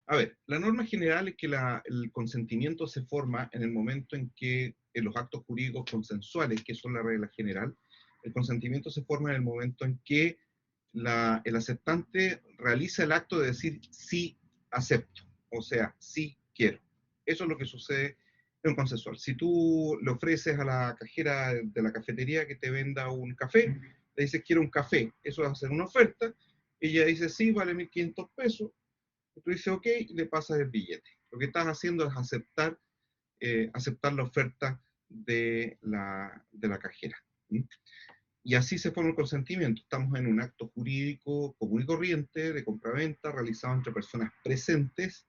A ver, la norma general es que el consentimiento se forma en el momento en que en los actos jurídicos consensuales, que son la regla general, el consentimiento se forma en el momento en que el aceptante realiza el acto de decir sí acepto, o sea, sí quiero. Eso es lo que sucede en un consensual. Si tú le ofreces a la cajera de la cafetería que te venda un café, le dices quiero un café, eso es hacer una oferta, ella dice sí, vale 1.500 pesos, tú dices ok y le pasas el billete. Lo que estás haciendo es aceptar la oferta de la cajera. ¿Sí? Y así se forma el consentimiento. Estamos en un acto jurídico común y corriente de compraventa realizado entre personas presentes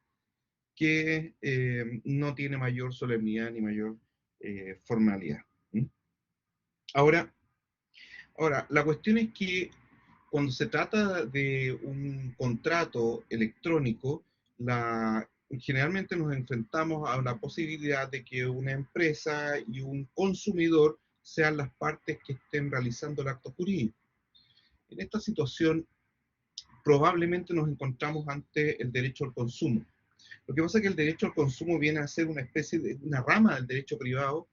que no tiene mayor solemnidad ni mayor formalidad. ¿Sí? Ahora, la cuestión es que cuando se trata de un contrato electrónico, generalmente nos enfrentamos a la posibilidad de que una empresa y un consumidor sean las partes que estén realizando el acto jurídico. En esta situación, probablemente nos encontramos ante el derecho al consumo. Lo que pasa es que el derecho al consumo viene a ser una especie de una rama del derecho privado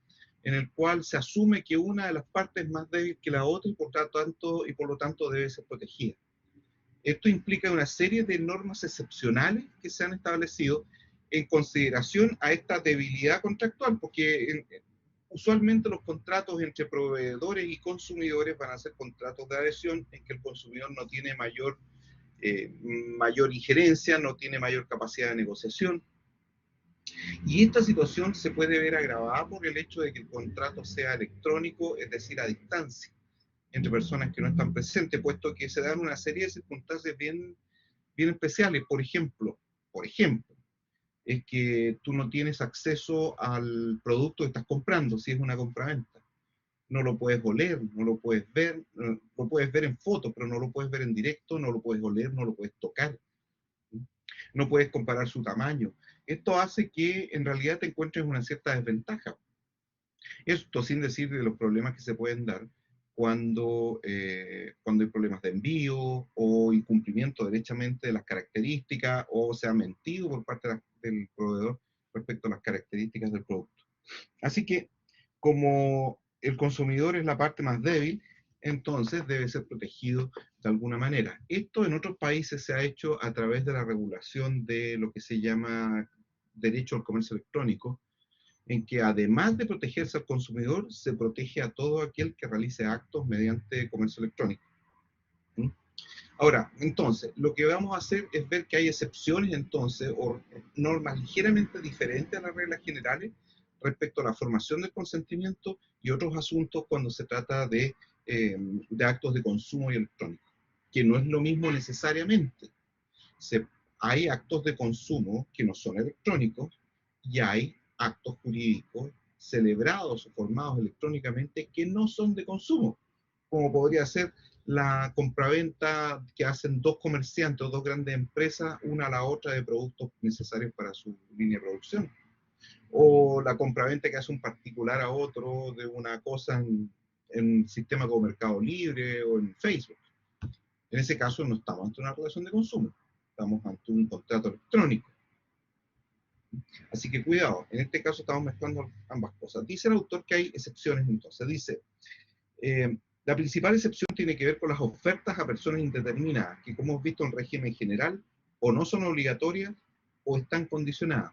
en el cual se asume que una de las partes es más débil que la otra y por lo tanto debe ser protegida. Esto implica una serie de normas excepcionales que se han establecido en consideración a esta debilidad contractual, porque usualmente los contratos entre proveedores y consumidores van a ser contratos de adhesión en que el consumidor no tiene mayor injerencia, no tiene mayor capacidad de negociación. Y esta situación se puede ver agravada por el hecho de que el contrato sea electrónico, es decir, a distancia, entre personas que no están presentes, puesto que se dan una serie de circunstancias bien especiales. Por ejemplo, es que tú no tienes acceso al producto que estás comprando, si es una compraventa. No lo puedes oler, no lo puedes ver, lo puedes ver en fotos, pero no lo puedes ver en directo, no lo puedes oler, no lo puedes tocar, no puedes comparar su tamaño. Esto hace que en realidad te encuentres una cierta desventaja. Esto sin decir de los problemas que se pueden dar cuando hay problemas de envío o incumplimiento derechamente de las características o se ha mentido por parte del proveedor respecto a las características del producto. Así que como el consumidor es la parte más débil, entonces debe ser protegido de alguna manera. Esto en otros países se ha hecho a través de la regulación de lo que se llama derecho al comercio electrónico, en que además de protegerse al consumidor, se protege a todo aquel que realice actos mediante comercio electrónico. ¿Sí? Ahora, entonces, lo que vamos a hacer es ver que hay excepciones entonces, o normas ligeramente diferentes a las reglas generales respecto a la formación del consentimiento y otros asuntos cuando se trata de actos de consumo y electrónico, que no es lo mismo necesariamente. Se, hay actos de consumo que no son electrónicos y hay actos jurídicos celebrados o formados electrónicamente que no son de consumo, como podría ser la compraventa que hacen dos comerciantes o dos grandes empresas, una a la otra, de productos necesarios para su línea de producción, o la compraventa que hace un particular a otro de una cosa en sistema como Mercado Libre o en Facebook. En ese caso no estamos ante una relación de consumo, estamos ante un contrato electrónico. Así que cuidado, en este caso estamos mezclando ambas cosas. Dice el autor que hay excepciones entonces. Dice, la principal excepción tiene que ver con las ofertas a personas indeterminadas, que como hemos visto en régimen general, o no son obligatorias o están condicionadas.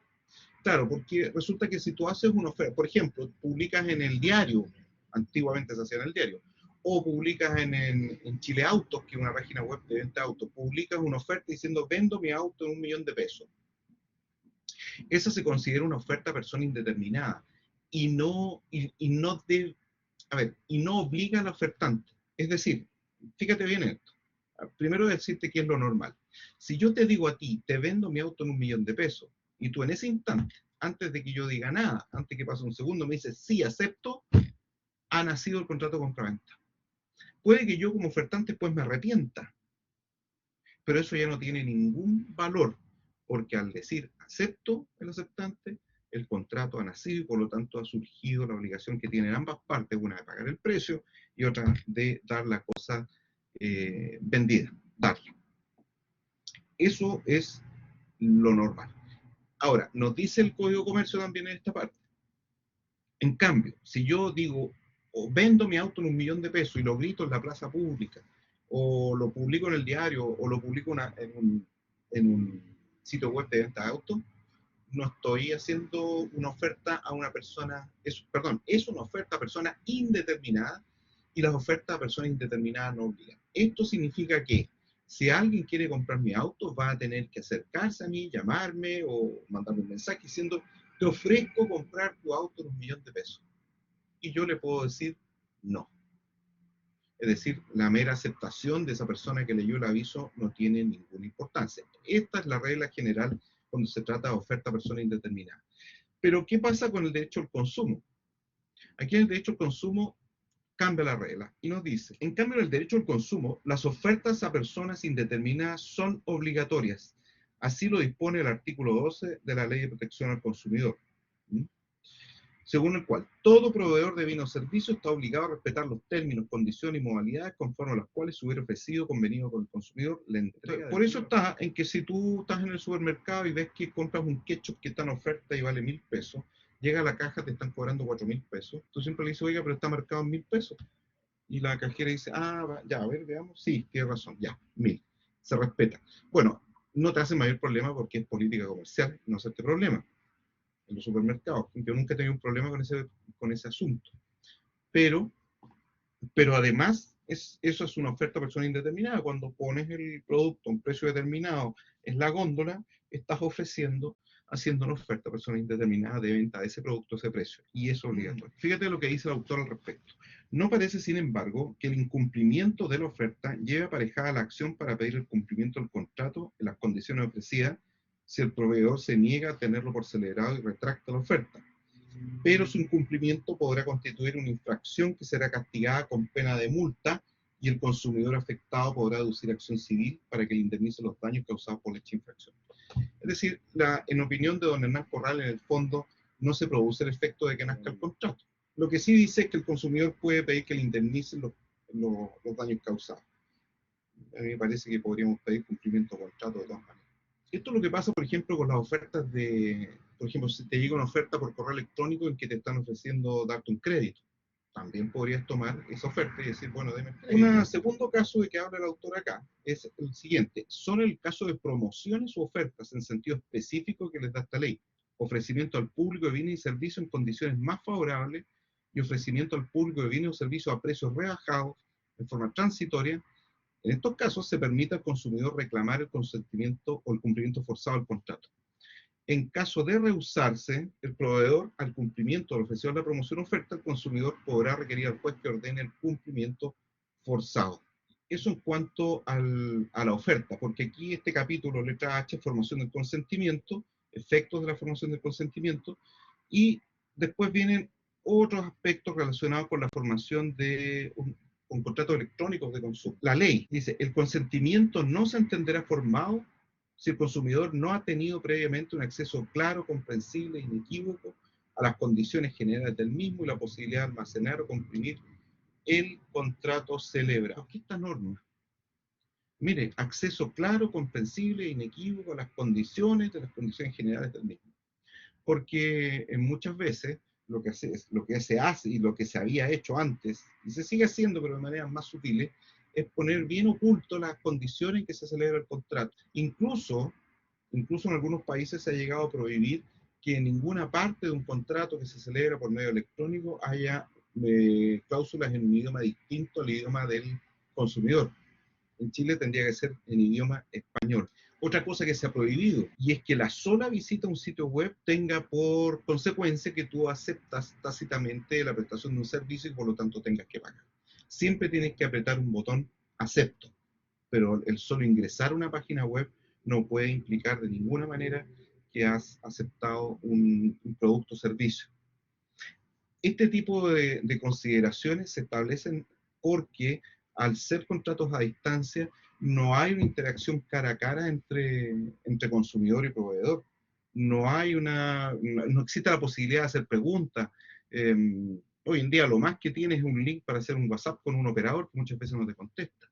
Claro, porque resulta que si tú haces una oferta, por ejemplo, publicas en el diario, antiguamente se hacía en el diario, o publicas en Chile Autos, que es una página web de venta de autos, publicas una oferta diciendo vendo mi auto en 1.000.000 de pesos. Esa se considera una oferta a persona indeterminada y no obliga al ofertante. Es decir, fíjate bien esto. Primero decirte qué es lo normal. Si yo te digo a ti, te vendo mi auto en 1.000.000 de pesos, y tú en ese instante, antes de que yo diga nada, antes que pase un segundo, me dices, sí, acepto, ha nacido el contrato de compraventa. Puede que yo como ofertante pues me arrepienta, pero eso ya no tiene ningún valor, porque al decir acepto el aceptante, el contrato ha nacido y por lo tanto ha surgido la obligación que tienen ambas partes, una de pagar el precio y otra de dar la cosa vendida, darla. Eso es lo normal. Ahora, nos dice el Código de Comercio también en esta parte. En cambio, si yo digo, o vendo mi auto en $1.000.000 y lo grito en la plaza pública, o lo publico en el diario, o lo publico en un sitio web de venta de autos, no estoy haciendo una oferta a una persona, es una oferta a persona indeterminada, y las ofertas a personas indeterminadas no obligan. Esto significa que si alguien quiere comprar mi auto, va a tener que acercarse a mí, llamarme o mandarme un mensaje diciendo, te ofrezco comprar tu auto en $1.000.000. Y yo le puedo decir no. Es decir, la mera aceptación de esa persona que leyó el aviso no tiene ninguna importancia. Esta es la regla general cuando se trata de oferta a persona indeterminada. Pero, ¿qué pasa con el derecho al consumo? Aquí en el derecho al consumo cambia la regla y nos dice, en cambio en el derecho al consumo, las ofertas a personas indeterminadas son obligatorias. Así lo dispone el artículo 12 de la Ley de Protección al Consumidor. ¿Mm? Según el cual todo proveedor de bienes o servicios está obligado a respetar los términos, condiciones y modalidades conforme a las cuales se hubiera ofrecido convenido con el consumidor la entrega. Por eso está en que si tú estás en el supermercado y ves que compras un ketchup que está en oferta y vale $1.000, llega a la caja, te están cobrando $4.000, tú siempre le dices, oiga, pero está marcado en $1.000. Y la cajera dice, ya, a ver, veamos, sí, tiene razón, ya, 1.000. Se respeta. Bueno, no te hace mayor problema porque es política comercial, no hacerte problema en los supermercados. Yo nunca he tenido un problema con ese asunto. Pero además, eso es una oferta a persona indeterminada. Cuando pones el producto a un precio determinado en la góndola, estás ofreciendo, haciendo una oferta a persona indeterminada de venta de ese producto a ese precio. Y es obligatorio. Fíjate lo que dice el autor al respecto. No parece, sin embargo, que el incumplimiento de la oferta lleve aparejada la acción para pedir el cumplimiento del contrato en las condiciones ofrecidas si el proveedor se niega a tenerlo por celebrado y retracta la oferta. Pero su incumplimiento podrá constituir una infracción que será castigada con pena de multa y el consumidor afectado podrá deducir acción civil para que le indemnice los daños causados por dicha infracción. Es decir, en opinión de don Hernán Corral, en el fondo no se produce el efecto de que nazca el contrato. Lo que sí dice es que el consumidor puede pedir que le indemnicen los daños causados. A mí me parece que podríamos pedir cumplimiento de contrato de todas maneras. Esto es lo que pasa, por ejemplo, con las ofertas por ejemplo, si te llega una oferta por correo electrónico en que te están ofreciendo darte un crédito, también podrías tomar esa oferta y decir, bueno, deme el crédito. Un segundo caso de que habla el autor acá es el siguiente. Son el caso de promociones u ofertas en sentido específico que les da esta ley. Ofrecimiento al público de bienes y servicios en condiciones más favorables y ofrecimiento al público de bienes o servicios a precios rebajados en forma transitoria. En estos casos se permite al consumidor reclamar el consentimiento o el cumplimiento forzado del contrato. En caso de rehusarse el proveedor al cumplimiento de la ofrecida de la promoción o oferta, el consumidor podrá requerir al juez que ordene el cumplimiento forzado. Eso en cuanto a la oferta, porque aquí este capítulo, letra H, formación del consentimiento, efectos de la formación del consentimiento, y después vienen otros aspectos relacionados con la formación de con contratos electrónicos de consumo. La ley dice, el consentimiento no se entenderá formado si el consumidor no ha tenido previamente un acceso claro, comprensible e inequívoco a las condiciones generales del mismo y la posibilidad de almacenar o comprimir el contrato celebrado. ¿Qué es esta norma? Mire, acceso claro, comprensible e inequívoco a las condiciones generales del mismo. Porque muchas veces lo que se hace y lo que se había hecho antes, y se sigue haciendo pero de maneras más sutiles, es poner bien oculto las condiciones en que se celebra el contrato. Incluso en algunos países se ha llegado a prohibir que en ninguna parte de un contrato que se celebra por medio electrónico haya cláusulas en un idioma distinto al idioma del consumidor. En Chile tendría que ser en idioma español. Otra cosa que se ha prohibido, y es que la sola visita a un sitio web tenga por consecuencia que tú aceptas tácitamente la prestación de un servicio y por lo tanto tengas que pagar. Siempre tienes que apretar un botón acepto, pero el solo ingresar a una página web no puede implicar de ninguna manera que has aceptado un producto o servicio. Este tipo de consideraciones se establecen porque al ser contratos a distancia no hay una interacción cara a cara entre consumidor y proveedor. No existe la posibilidad de hacer preguntas. Hoy en día lo más que tienes es un link para hacer un WhatsApp con un operador que muchas veces no te contesta.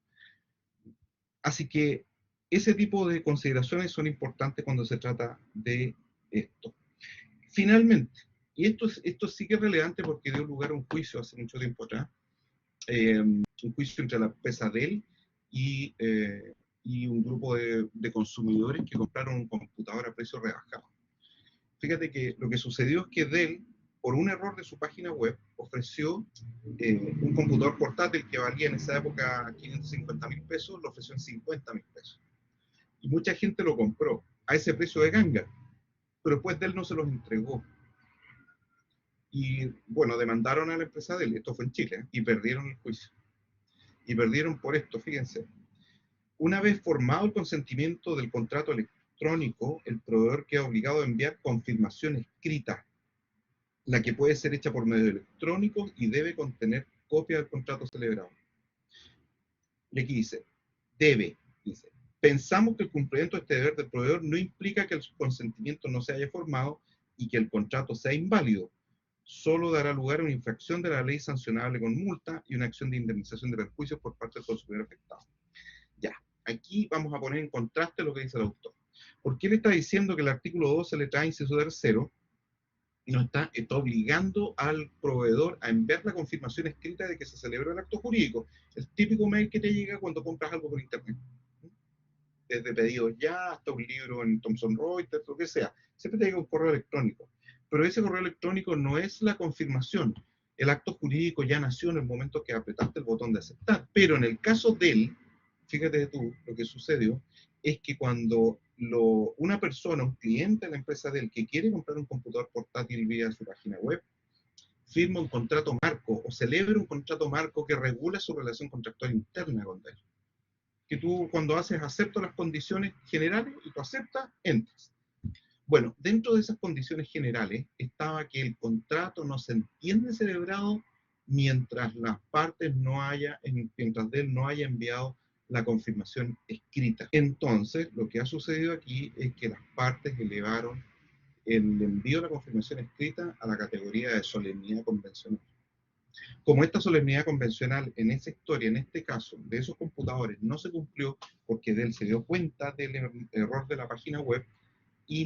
Así que ese tipo de consideraciones son importantes cuando se trata de esto. Finalmente, y esto sí que es relevante porque dio lugar a un juicio hace mucho tiempo atrás, un juicio entre la empresa Dell y un grupo de consumidores que compraron un computador a precio rebajado. Fíjate que lo que sucedió es que Dell, por un error de su página web, ofreció un computador portátil que valía en esa época 550.000 pesos, lo ofreció en 50.000 pesos. Y mucha gente lo compró a ese precio de ganga, pero después Dell no se los entregó. Y bueno, demandaron a la empresa Dell, esto fue en Chile, y perdieron el juicio. Y perdieron por esto, fíjense. Una vez formado el consentimiento del contrato electrónico, el proveedor queda obligado a enviar confirmación escrita, la que puede ser hecha por medio electrónico y debe contener copia del contrato celebrado. Y aquí dice, dice, pensamos que el cumplimiento de este deber del proveedor no implica que el consentimiento no se haya formado y que el contrato sea inválido. Solo dará lugar a una infracción de la ley sancionable con multa y una acción de indemnización de perjuicios por parte del consumidor afectado. Ya, aquí vamos a poner en contraste lo que dice el autor. Porque él está diciendo que el artículo 12, letra A, inciso tercero, no está obligando al proveedor a enviar la confirmación escrita de que se celebró el acto jurídico. El típico mail que te llega cuando compras algo por internet. Desde pedidos ya hasta un libro en Thomson Reuters, lo que sea. Siempre te llega un correo electrónico. Pero ese correo electrónico no es la confirmación. El acto jurídico ya nació en el momento que apretaste el botón de aceptar. Pero en el caso de él, fíjate tú, lo que sucedió es que cuando una persona, un cliente de la empresa de él que quiere comprar un computador portátil vía su página web, firma un contrato marco o celebra un contrato marco que regula su relación contractual interna con él. Que tú cuando haces acepto las condiciones generales y tú aceptas, entras. Bueno, dentro de esas condiciones generales estaba que el contrato no se entiende celebrado mientras las partes mientras él no haya enviado la confirmación escrita. Entonces, lo que ha sucedido aquí es que las partes elevaron el envío de la confirmación escrita a la categoría de solemnidad convencional. Como esta solemnidad convencional en esa historia, en este caso, de esos computadores no se cumplió porque Dell se dio cuenta del error de la página web y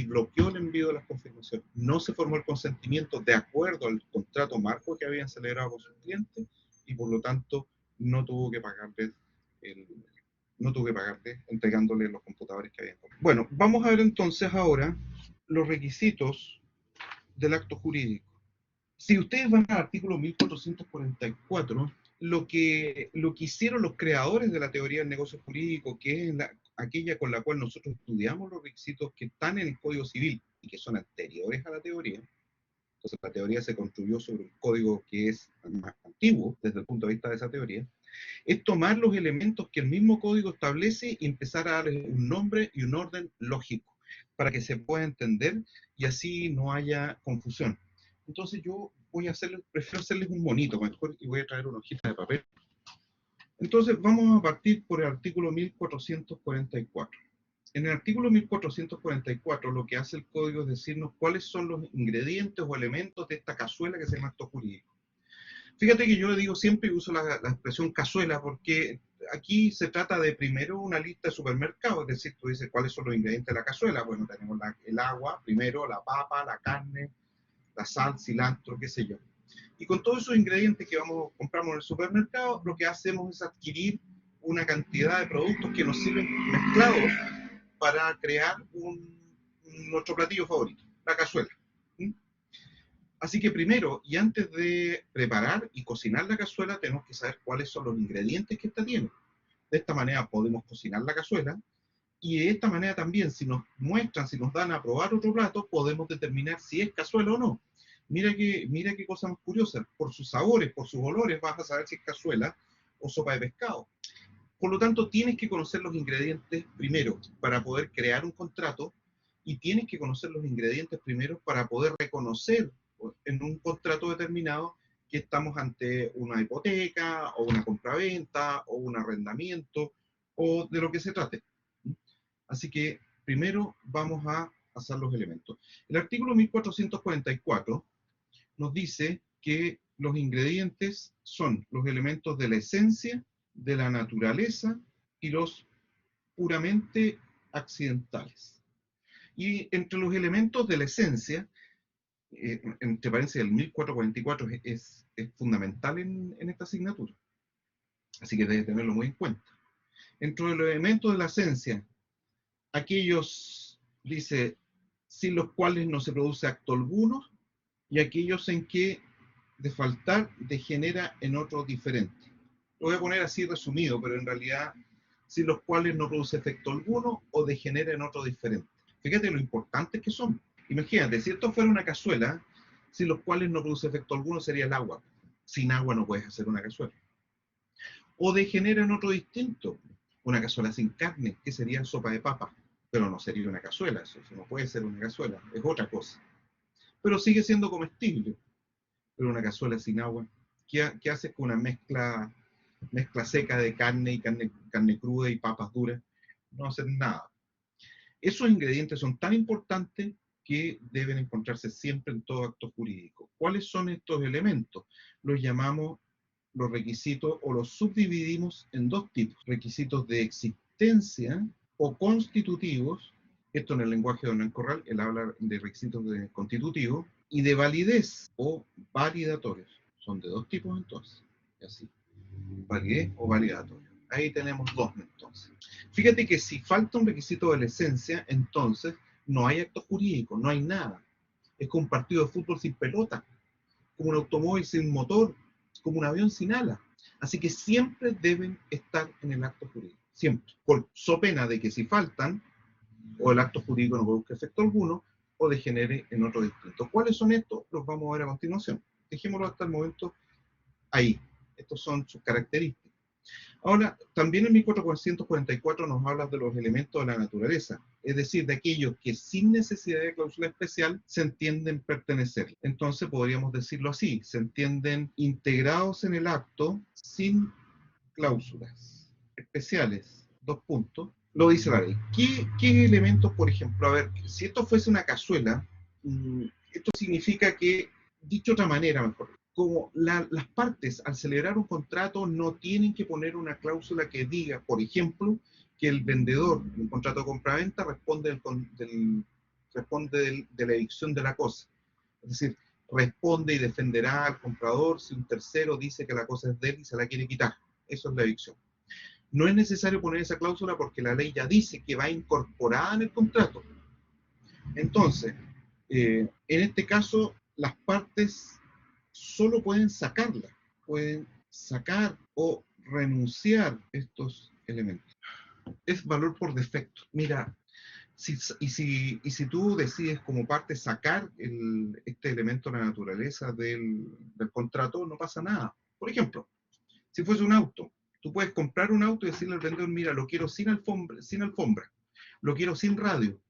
bloqueó el envío de las confirmaciones. No se formó el consentimiento de acuerdo al contrato marco que habían celebrado con sus clientes y por lo tanto no tuvo que pagarles entregándole los computadores que habían comprado. Bueno, vamos a ver entonces ahora los requisitos del acto jurídico. Si ustedes van al artículo 1444, lo que hicieron los creadores de la teoría del negocio jurídico, que es aquella con la cual nosotros estudiamos los requisitos que están en el Código Civil y que son anteriores a la teoría, entonces la teoría se construyó sobre un código que es más antiguo desde el punto de vista de esa teoría, es tomar los elementos que el mismo código establece y empezar a darles un nombre y un orden lógico para que se pueda entender y así no haya confusión. Entonces yo prefiero hacerles un monito mejor y voy a traer una hojita de papel. Entonces vamos a partir por el artículo 1444. En el artículo 1444 lo que hace el código es decirnos cuáles son los ingredientes o elementos de esta cazuela que se llama acto jurídico. Fíjate que yo digo siempre y uso la expresión cazuela porque aquí se trata de primero una lista de supermercados, es decir, tú dices cuáles son los ingredientes de la cazuela. Bueno, tenemos el agua, primero la papa, la carne, la sal, cilantro, qué sé yo. Y con todos esos ingredientes que compramos en el supermercado, lo que hacemos es adquirir una cantidad de productos que nos sirven mezclados para crear nuestro platillo favorito, la cazuela. ¿Mm? Así que primero, y antes de preparar y cocinar la cazuela, tenemos que saber cuáles son los ingredientes que esta tiene. De esta manera podemos cocinar la cazuela y de esta manera también, si nos dan a probar otro plato, podemos determinar si es cazuela o no. Mira qué cosa más curiosa. Por sus sabores, por sus olores, vas a saber si es cazuela o sopa de pescado. Por lo tanto, tienes que conocer los ingredientes primero para poder crear un contrato y tienes que conocer los ingredientes primero para poder reconocer en un contrato determinado que estamos ante una hipoteca o una compraventa o un arrendamiento o de lo que se trate. Así que primero vamos a hacer los elementos. El artículo 1444 nos dice que los ingredientes son los elementos de la esencia, de la naturaleza y los puramente accidentales. Y entre los elementos de la esencia, entre paréntesis, el 1444 es fundamental en esta asignatura, así que debe tenerlo muy en cuenta. Entre los elementos de la esencia, aquellos, dice, sin los cuales no se produce acto alguno, y aquellos en que de faltar degenera en otro diferente. Lo voy a poner así resumido, pero en realidad, sin los cuales no produce efecto alguno o degenera en otro diferente. Fíjate lo importantes que son. Imagínate, si esto fuera una cazuela, sin los cuales no produce efecto alguno sería el agua. Sin agua no puedes hacer una cazuela. O degenera en otro distinto. Una cazuela sin carne, que sería sopa de papa. Pero no sería una cazuela, eso no puede ser una cazuela, es otra cosa. Pero sigue siendo comestible. Pero una cazuela sin agua, ¿qué haces con una mezcla seca de carne y carne cruda y papas duras? No hacen nada. Esos ingredientes son tan importantes que deben encontrarse siempre en todo acto jurídico. ¿Cuáles son estos elementos? Los llamamos los requisitos o los subdividimos en dos tipos: requisitos de existencia o constitutivos. Esto en el lenguaje de Hernán Corral, él habla de requisitos de constitutivos, y de validez o validatorios. Son de dos tipos entonces. Así, validez o validatorio. Ahí tenemos dos entonces. Fíjate que si falta un requisito de la esencia, entonces no hay acto jurídico, no hay nada. Es como un partido de fútbol sin pelota, como un automóvil sin motor, como un avión sin ala. Así que siempre deben estar en el acto jurídico, siempre. Por so pena de que si faltan, o el acto jurídico no produzca efecto alguno, o degenere en otro distinto. ¿Cuáles son estos? Los vamos a ver a continuación. Dejémoslo hasta el momento ahí. Estos son sus características. Ahora, también el 1444 nos habla de los elementos de la naturaleza, es decir, de aquellos que sin necesidad de cláusula especial se entienden pertenecer. Entonces podríamos decirlo así: se entienden integrados en el acto sin cláusulas especiales. Dos puntos. Lo dice la ley. ¿Qué elementos, por ejemplo? A ver, si esto fuese una cazuela, esto significa que, dicho de otra manera mejor, como las partes al celebrar un contrato no tienen que poner una cláusula que diga, por ejemplo, que el vendedor en un contrato de compraventa responde de la evicción de la cosa. Es decir, responde y defenderá al comprador si un tercero dice que la cosa es de él y se la quiere quitar. Eso es la evicción. No es necesario poner esa cláusula porque la ley ya dice que va incorporada en el contrato. Entonces, en este caso, las partes solo pueden sacar o renunciar estos elementos. Es valor por defecto. Mira, si tú decides como parte sacar este elemento de la naturaleza del contrato, no pasa nada. Por ejemplo, si fuese un auto, tú puedes comprar un auto y decirle al vendedor: mira, lo quiero sin alfombra, lo quiero sin radio,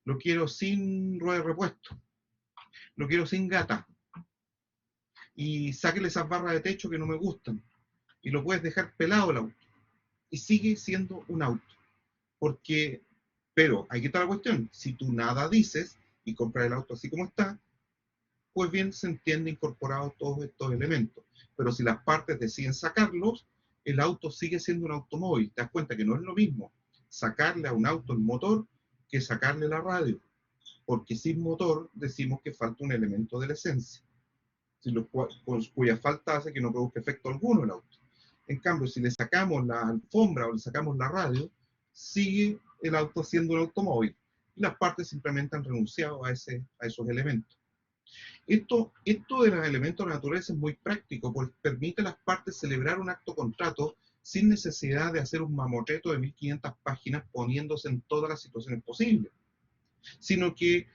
lo quiero sin rueda de repuesto, lo quiero sin gata, y sáquele esas barras de techo que no me gustan, y lo puedes dejar pelado el auto, y sigue siendo un auto. Porque, pero aquí está la cuestión: si tú nada dices y compras el auto así como está, pues bien se entiende incorporado todos estos elementos. Pero si las partes deciden sacarlos, el auto sigue siendo un automóvil. Te das cuenta que no es lo mismo sacarle a un auto el motor que sacarle la radio, porque sin motor decimos que falta un elemento de la esencia, cuya falta hace que no produzca efecto alguno el auto. En cambio, si le sacamos la alfombra o le sacamos la radio, sigue el auto siendo un automóvil, y las partes simplemente han renunciado a esos elementos. Esto de los elementos naturales es muy práctico, porque permite a las partes celebrar un acto contrato sin necesidad de hacer un mamotreto de 1500 páginas poniéndose en todas las situaciones posibles, sino que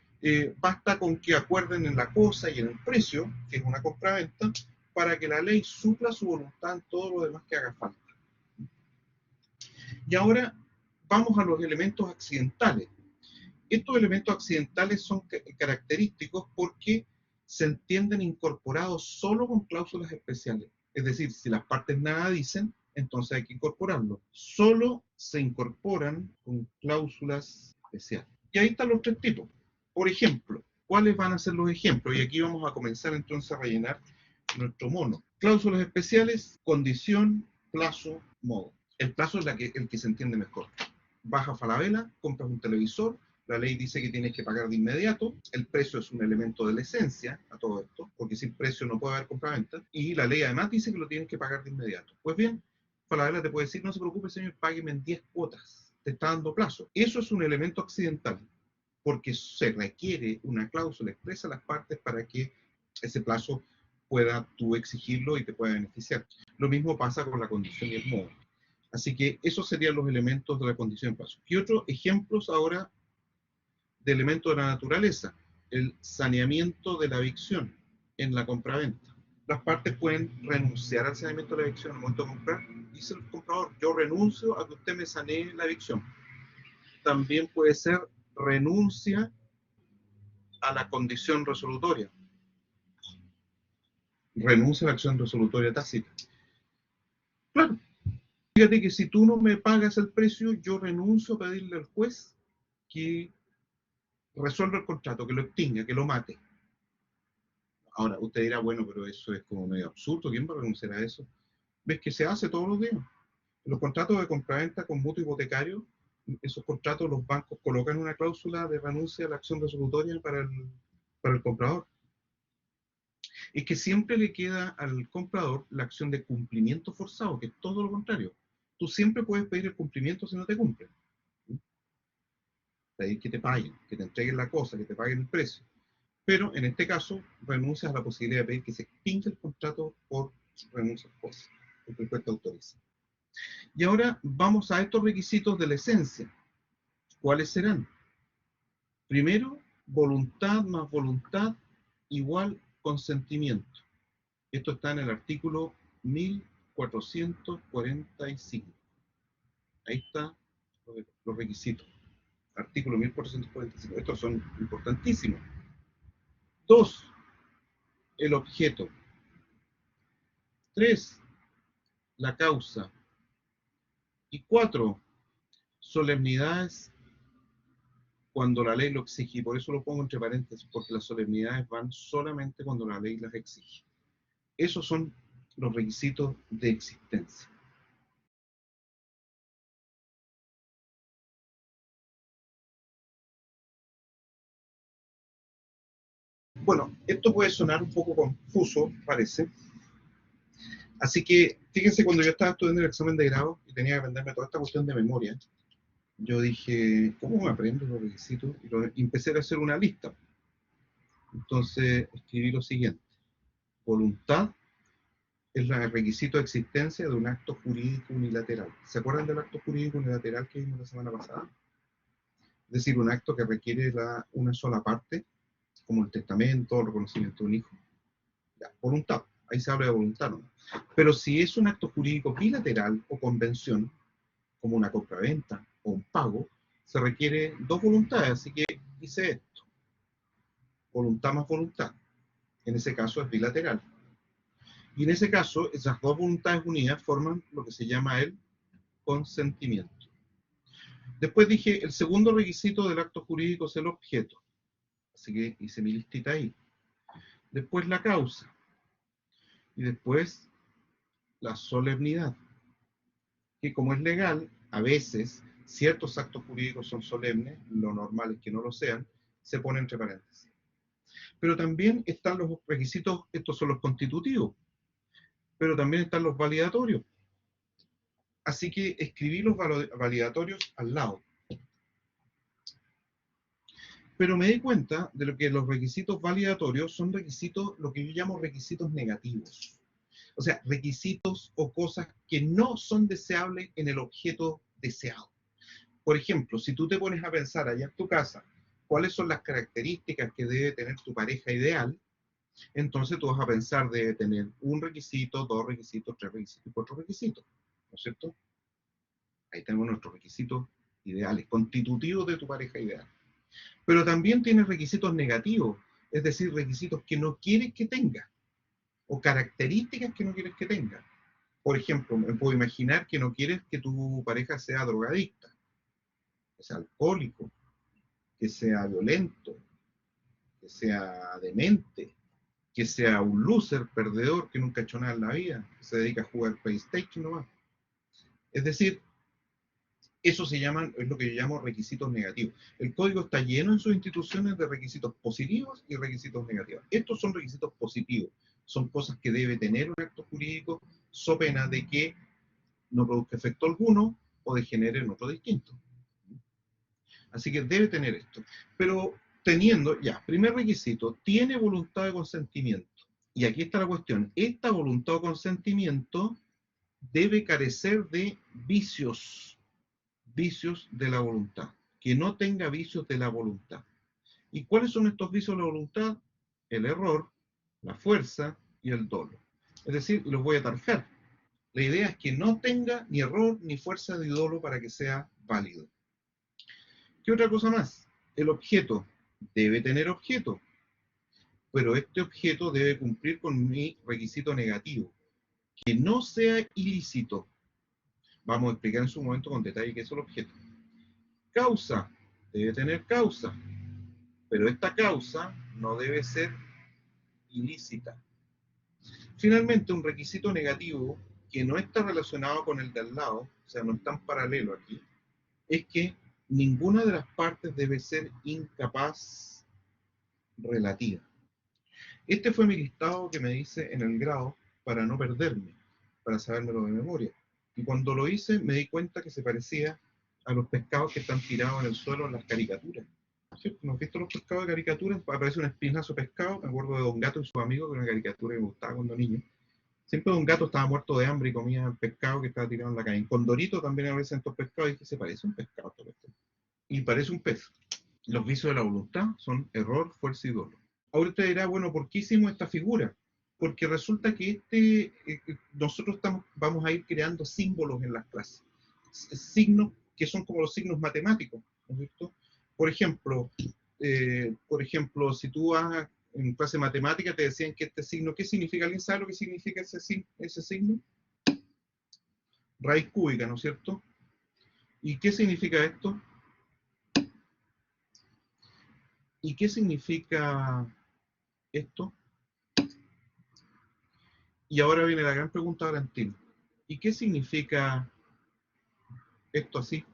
basta con que acuerden en la cosa y en el precio, que es una compraventa, para que la ley supla su voluntad en todo lo demás que haga falta. Y ahora vamos a los elementos accidentales. Estos elementos accidentales son característicos porque se entienden incorporados solo con cláusulas especiales. Es decir, si las partes nada dicen, entonces hay que incorporarlo. Solo se incorporan con cláusulas especiales. Y ahí están los tres tipos. Por ejemplo, ¿cuáles van a ser los ejemplos? Y aquí vamos a comenzar entonces a rellenar nuestro mono. Cláusulas especiales: condición, plazo, modo. El plazo es el que se entiende mejor. vas a Falabella, compras un televisor, la ley dice que tienes que pagar de inmediato, el precio es un elemento de la esencia a todo esto, porque sin precio no puede haber compraventa, y la ley además dice que lo tienes que pagar de inmediato. Pues bien, Falabella te puede decir, no se preocupe señor, págueme en 10 cuotas, te está dando plazo. Eso es un elemento accidental, porque se requiere una cláusula expresa a las partes para que ese plazo pueda tú exigirlo y te pueda beneficiar. Lo mismo pasa con la condición y el modo. Así que esos serían los elementos de la condición de plazo. ¿Qué otros ejemplos ahora de elementos de la naturaleza? El saneamiento de la evicción en la compraventa. Las partes pueden renunciar al saneamiento de la evicción al momento de comprar. Dice el comprador, yo renuncio a que usted me sanee la evicción. También puede ser renuncia a la condición resolutoria. Renuncia a la acción resolutoria tácita. Claro, fíjate que si tú no me pagas el precio, yo renuncio a pedirle al juez que resuelva el contrato, que lo extinga, que lo mate. Ahora, usted dirá, bueno, pero eso es como medio absurdo, ¿quién va a renunciar a eso? ¿Ves que se hace todos los días? En los contratos de compraventa con mutuo hipotecario, esos contratos los bancos colocan una cláusula de renuncia a la acción resolutoria para el comprador. Es que siempre le queda al comprador la acción de cumplimiento forzado, que es todo lo contrario. Tú siempre puedes pedir el cumplimiento si no te cumplen. Pedir que te paguen, que te entreguen la cosa, que te paguen el precio. Pero en este caso, renuncias a la posibilidad de pedir que se extinga el contrato por renuncia a cosas, porque el juez te autoriza. Y ahora vamos a estos requisitos de la esencia. ¿Cuáles serán? Primero, voluntad más voluntad igual consentimiento. Esto está en el artículo 1445. Ahí están los requisitos. Artículo 1445. Estos son importantísimos. 2. El objeto. 3. La causa. Y 4. Solemnidades cuando la ley lo exige. Y por eso lo pongo entre paréntesis, porque las solemnidades van solamente cuando la ley las exige. Esos son los requisitos de existencia. Bueno, esto puede sonar un poco confuso, parece. Así que, fíjense, cuando yo estaba estudiando el examen de grado y tenía que aprenderme toda esta cuestión de memoria, yo dije, ¿cómo me aprendo los requisitos? Y empecé a hacer una lista. Entonces, escribí lo siguiente. Voluntad es el requisito de existencia de un acto jurídico unilateral. ¿Se acuerdan del acto jurídico unilateral que vimos la semana pasada? Es decir, un acto que requiere una sola parte, como el testamento o el reconocimiento de un hijo. Ya, voluntad, ahí se habla de voluntad, ¿no? Pero si es un acto jurídico bilateral o convención, como una compraventa o un pago, se requiere dos voluntades, así que hice esto, voluntad más voluntad. En ese caso es bilateral. Y en ese caso, esas dos voluntades unidas forman lo que se llama el consentimiento. Después dije, el segundo requisito del acto jurídico es el objeto. Así que hice mi listita ahí. Después la causa. Y después la solemnidad. Que como es legal, a veces ciertos actos jurídicos son solemnes, lo normal es que no lo sean, se pone entre paréntesis. Pero también están los requisitos, estos son los constitutivos, pero también están los validatorios. Así que escribí los validatorios al lado. Pero me di cuenta de lo que los requisitos validatorios son requisitos, lo que yo llamo requisitos negativos. O sea, requisitos o cosas que no son deseables en el objeto deseado. Por ejemplo, si tú te pones a pensar allá en tu casa, cuáles son las características que debe tener tu pareja ideal, entonces tú vas a pensar debe tener un requisito, dos requisitos, tres requisitos y cuatro requisitos, ¿no es cierto? Ahí tenemos nuestros requisitos ideales, constitutivos de tu pareja ideal. Pero también tienes requisitos negativos, es decir, requisitos que no quieres que tenga, o características que no quieres que tenga. Por ejemplo, me puedo imaginar que no quieres que tu pareja sea drogadicta, que sea alcohólico, que sea violento, que sea demente, que sea un loser, perdedor, que nunca ha hecho nada en la vida, que se dedica a jugar PlayStation nomás. Es decir, Eso es lo que yo llamo requisitos negativos. El código está lleno en sus instituciones de requisitos positivos y requisitos negativos. Estos son requisitos positivos. Son cosas que debe tener un acto jurídico, so pena de que no produzca efecto alguno o degenere en otro distinto. Así que debe tener esto. Pero teniendo, ya, primer requisito, tiene voluntad de consentimiento. Y aquí está la cuestión. Esta voluntad de consentimiento debe carecer de vicios de la voluntad. Que no tenga vicios de la voluntad. ¿Y cuáles son estos vicios de la voluntad? El error, la fuerza y el dolo. Es decir, los voy a tarjar. La idea es que no tenga ni error ni fuerza ni dolo para que sea válido. ¿Qué otra cosa más? El objeto debe tener objeto, pero este objeto debe cumplir con mi requisito negativo, que no sea ilícito. Vamos a explicar en su momento con detalle qué es el objeto. Causa, debe tener causa, pero esta causa no debe ser ilícita. Finalmente, un requisito negativo que no está relacionado con el de al lado, o sea, no está en paralelo aquí, es que ninguna de las partes debe ser incapaz relativa. Este fue mi listado que me hice en el grado para no perderme, para sabérmelo de memoria. Y cuando lo hice me di cuenta que se parecía a los pescados que están tirados en el suelo en las caricaturas. ¿Sí? ¿No has visto los pescados de caricaturas? Aparece un espinazo pescado, me acuerdo de Don Gato y su amigo, que era una caricatura que me gustaba cuando niño. Siempre Don Gato estaba muerto de hambre y comía pescado que estaba tirado en la calle. En Condorito también aparecen estos pescados y dije, se parece un pescado. Y parece un pez. Los vicios de la voluntad son error, fuerza y dolor. Ahora usted dirá, bueno, ¿por qué hicimos esta figura? Porque resulta que nosotros vamos a ir creando símbolos en las clases. Signos que son como los signos matemáticos, ¿no es cierto? Por ejemplo, si tú vas en clase de matemática, te decían que este signo, ¿qué significa? ¿Alguien sabe lo que significa ese signo? Raíz cúbica, ¿no es cierto? ¿Y qué significa esto? ¿Y qué significa esto? Y ahora viene la gran pregunta de Valentín. ¿Y qué significa esto así?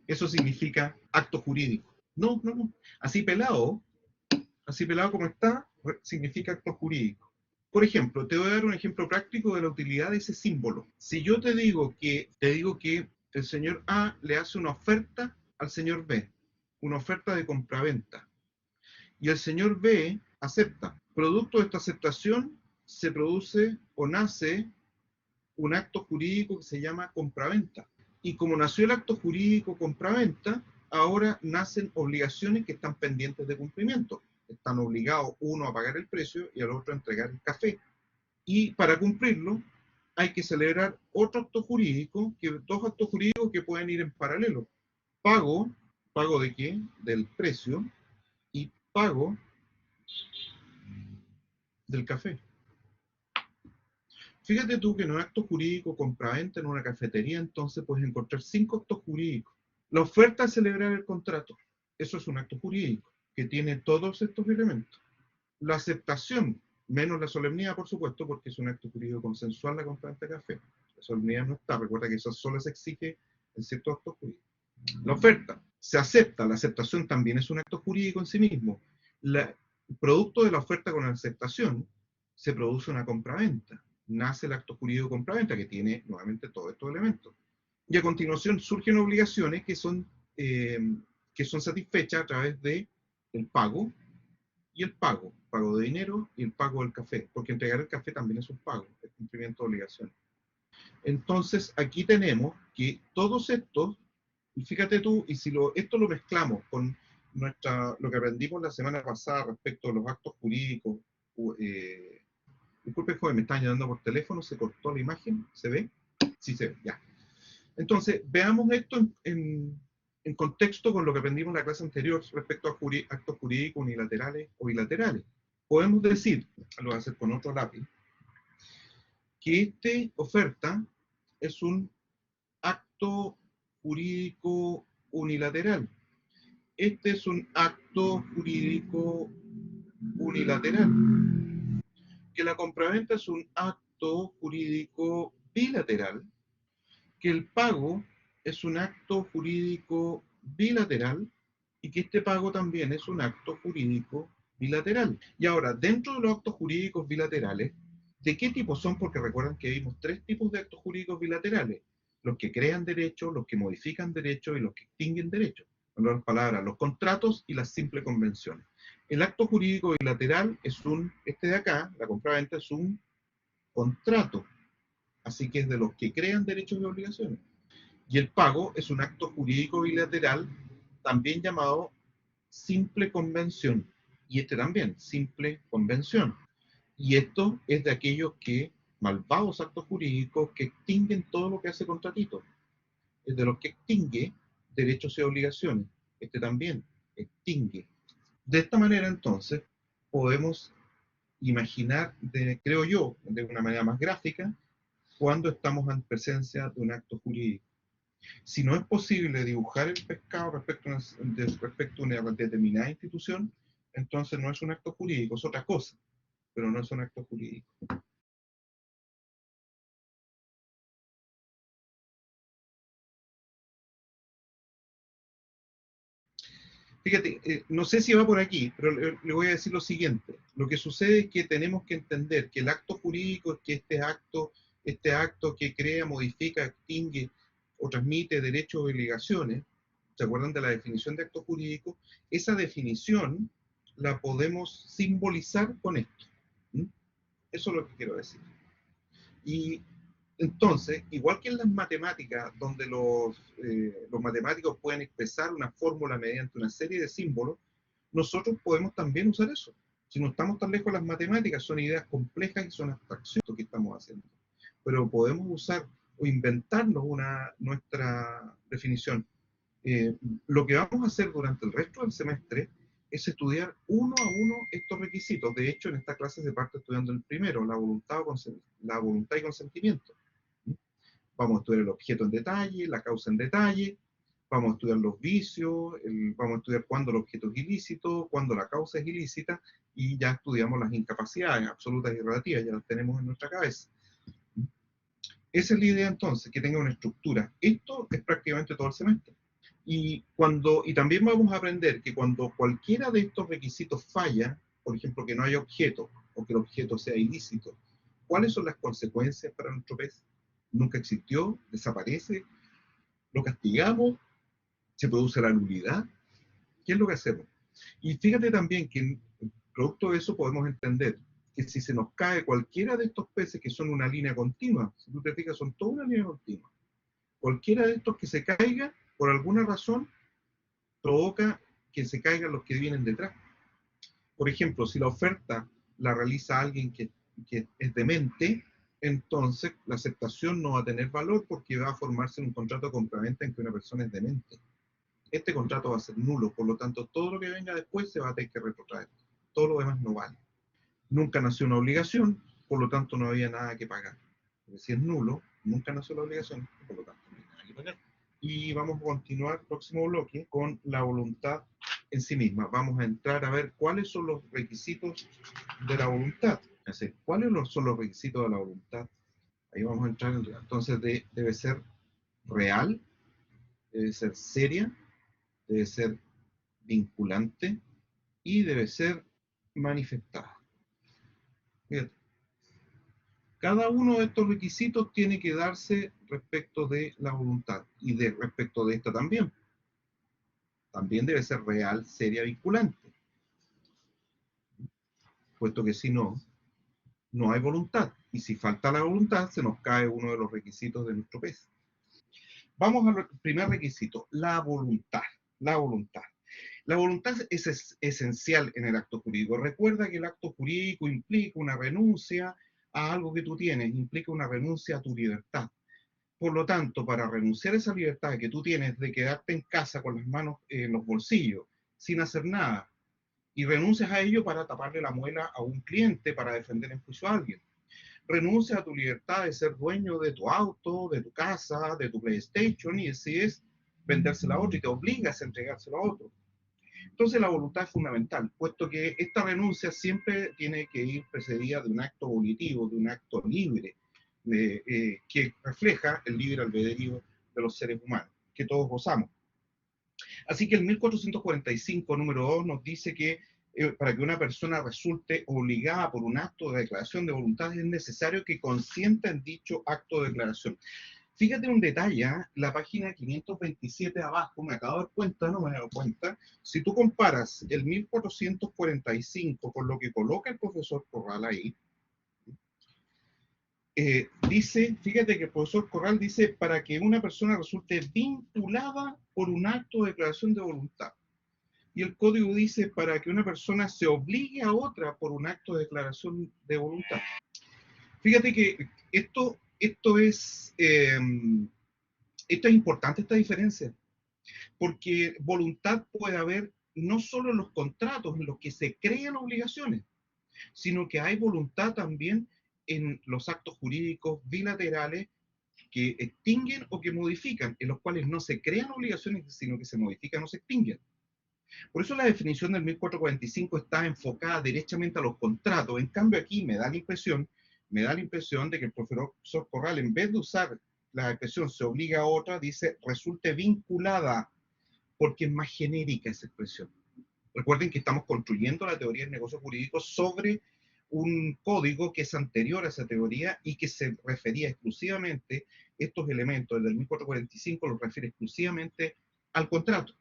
Eso significa acto jurídico. No, no, no. Así pelado como está, significa acto jurídico. Por ejemplo, te voy a dar un ejemplo práctico de la utilidad de ese símbolo. Si yo te digo que el señor A le hace una oferta al señor B, una oferta de compraventa, y el señor B acepta. Producto de esta aceptación se produce o nace un acto jurídico que se llama compraventa. Y como nació el acto jurídico compraventa, ahora nacen obligaciones que están pendientes de cumplimiento. Están obligados uno a pagar el precio y al otro a entregar el café. Y para cumplirlo hay que celebrar otro acto jurídico, dos actos jurídicos que pueden ir en paralelo. Pago ¿de qué? Del precio, y pago del café. Fíjate tú que en un acto jurídico compraventa en una cafetería, entonces puedes encontrar 5 actos jurídicos. La oferta es celebrar el contrato. Eso es un acto jurídico que tiene todos estos elementos. La aceptación, menos la solemnidad, por supuesto, porque es un acto jurídico consensual la compraventa de café. La solemnidad no está. Recuerda que eso solo se exige en ciertos actos jurídicos. La oferta se acepta. La aceptación también es un acto jurídico en sí mismo. El producto de la oferta con la aceptación se produce una compraventa. Nace el acto jurídico de compraventa que tiene nuevamente todos estos elementos. Y a continuación surgen obligaciones que son satisfechas a través de el pago y el pago de dinero y el pago del café, porque entregar el café también es un pago, el cumplimiento de obligaciones. Entonces aquí tenemos que todos estos, y fíjate tú, y si esto lo mezclamos con lo que aprendimos la semana pasada respecto a los actos jurídicos, disculpe, joven, me están llamando por teléfono, se cortó la imagen, ¿se ve? Sí se ve, ya. Entonces, veamos esto en contexto con lo que aprendimos en la clase anterior respecto a actos jurídicos unilaterales o bilaterales. Podemos decir, lo voy a hacer con otro lápiz, que esta oferta es un acto jurídico unilateral. Este es un acto jurídico unilateral. Que la compraventa es un acto jurídico bilateral. que el pago es un acto jurídico bilateral y que este pago también es un acto jurídico bilateral. Y ahora, dentro de los actos jurídicos bilaterales, ¿de qué tipo son? Porque recuerdan que vimos tres tipos de actos jurídicos bilaterales: los que crean derechos, los que modifican derechos y los que extinguen derechos. En otras palabras, los contratos y las simples convenciones. El acto jurídico bilateral es este de acá, la compraventa, es un contrato, así que es de los que crean derechos y obligaciones. Y el pago es un acto jurídico bilateral, también llamado simple convención. Y este también, simple convención. Y esto es de aquellos que, malvados actos jurídicos, que extinguen todo lo que hace contratito. Es de los que extingue derechos y obligaciones. Este también extingue. De esta manera, entonces, podemos imaginar, creo yo, de una manera más gráfica, cuando estamos en presencia de un acto jurídico. Si no es posible dibujar el pescado respecto a una determinada institución, entonces no es un acto jurídico, es otra cosa, pero no es un acto jurídico. Fíjate, no sé si va por aquí, pero le voy a decir lo siguiente. Lo que sucede es que tenemos que entender que el acto jurídico es que este acto que crea, modifica, extingue o transmite derechos y obligaciones. ¿Se acuerdan de la definición de acto jurídico? Esa definición la podemos simbolizar con esto. ¿Mm? Eso es lo que quiero decir. Y entonces, igual que en las matemáticas, donde los matemáticos pueden expresar una fórmula mediante una serie de símbolos, nosotros podemos también usar eso. Si no estamos tan lejos de las matemáticas, son ideas complejas y son abstracciones que estamos haciendo. Pero podemos usar o inventarnos nuestra definición. Eh, lo que vamos a hacer durante el resto del semestre es estudiar uno a uno estos requisitos. De hecho, en esta clase se parte estudiando el primero, la voluntad y consentimiento. Vamos a estudiar el objeto en detalle, la causa en detalle, vamos a estudiar los vicios, vamos a estudiar cuándo el objeto es ilícito, cuándo la causa es ilícita, y ya estudiamos las incapacidades absolutas y relativas, ya las tenemos en nuestra cabeza. Esa es la idea entonces, que tenga una estructura. Esto es prácticamente todo el semestre. Y también vamos a aprender que cuando cualquiera de estos requisitos falla, por ejemplo, que no haya objeto o que el objeto sea ilícito, ¿cuáles son las consecuencias para nuestro pez? Nunca existió, desaparece, lo castigamos, se produce la nulidad. ¿Qué es lo que hacemos? Y fíjate también que producto de eso podemos entender que si se nos cae cualquiera de estos peces que son una línea continua, si tú te fijas, son toda una línea continua, cualquiera de estos que se caiga, por alguna razón, provoca que se caigan los que vienen detrás. Por ejemplo, si la oferta la realiza alguien que es demente, entonces la aceptación no va a tener valor porque va a formarse un contrato de compraventa en que una persona es demente. Este contrato va a ser nulo, por lo tanto, todo lo que venga después se va a tener que retrotraer. Todo lo demás no vale. Nunca nació una obligación, por lo tanto no había nada que pagar. Porque si es nulo, nunca nació la obligación, por lo tanto no hay nada que pagar. Y vamos a continuar el próximo bloque con la voluntad en sí misma. Vamos a entrar a ver cuáles son los requisitos de la voluntad. Es decir, cuáles son los requisitos de la voluntad. Ahí vamos a entrar en realidad. Entonces debe ser real, debe ser seria, debe ser vinculante y debe ser manifestada. Fíjate, cada uno de estos requisitos tiene que darse respecto de la voluntad y respecto de esta también. También debe ser real, seria, vinculante, puesto que si no, no hay voluntad. Y si falta la voluntad, se nos cae uno de los requisitos de nuestro pez. Vamos al primer requisito, la voluntad. La voluntad. La voluntad es esencial en el acto jurídico. Recuerda que el acto jurídico implica una renuncia a algo que tú tienes, implica una renuncia a tu libertad. Por lo tanto, para renunciar a esa libertad que tú tienes de quedarte en casa con las manos en los bolsillos, sin hacer nada, y renuncias a ello para taparle la muela a un cliente, para defender en juicio a alguien. Renuncias a tu libertad de ser dueño de tu auto, de tu casa, de tu PlayStation, y decides vendérsela a otro y te obligas a entregárselo a otro. Entonces la voluntad es fundamental, puesto que esta renuncia siempre tiene que ir precedida de un acto volitivo, de un acto libre. que refleja el libre albedrío de los seres humanos, que todos gozamos. Así que el 1445, número 2, nos dice que para que una persona resulte obligada por un acto de declaración de voluntad es necesario que consienta en dicho acto de declaración. Fíjate un detalle, ¿eh? La página 527 abajo, me acabo de dar cuenta, no me he dado cuenta, si tú comparas el 1445 con lo que coloca el profesor Corral ahí, dice, fíjate que el profesor Corral dice, para que una persona resulte vinculada por un acto de declaración de voluntad. Y el código dice, para que una persona se obligue a otra por un acto de declaración de voluntad. Fíjate que esto es importante, esta diferencia, porque voluntad puede haber no solo en los contratos en los que se crean obligaciones, sino que hay voluntad también en los actos jurídicos bilaterales que extinguen o que modifican, en los cuales no se crean obligaciones, sino que se modifican o se extinguen. Por eso la definición del 1445 está enfocada derechamente a los contratos. En cambio aquí me da la impresión de que el profesor Corral, en vez de usar la expresión se obliga a otra, dice resulte vinculada, porque es más genérica esa expresión. Recuerden que estamos construyendo la teoría del negocio jurídico sobre un código que es anterior a esa teoría y que se refería exclusivamente, estos elementos del 1445 los refiere exclusivamente al contrato.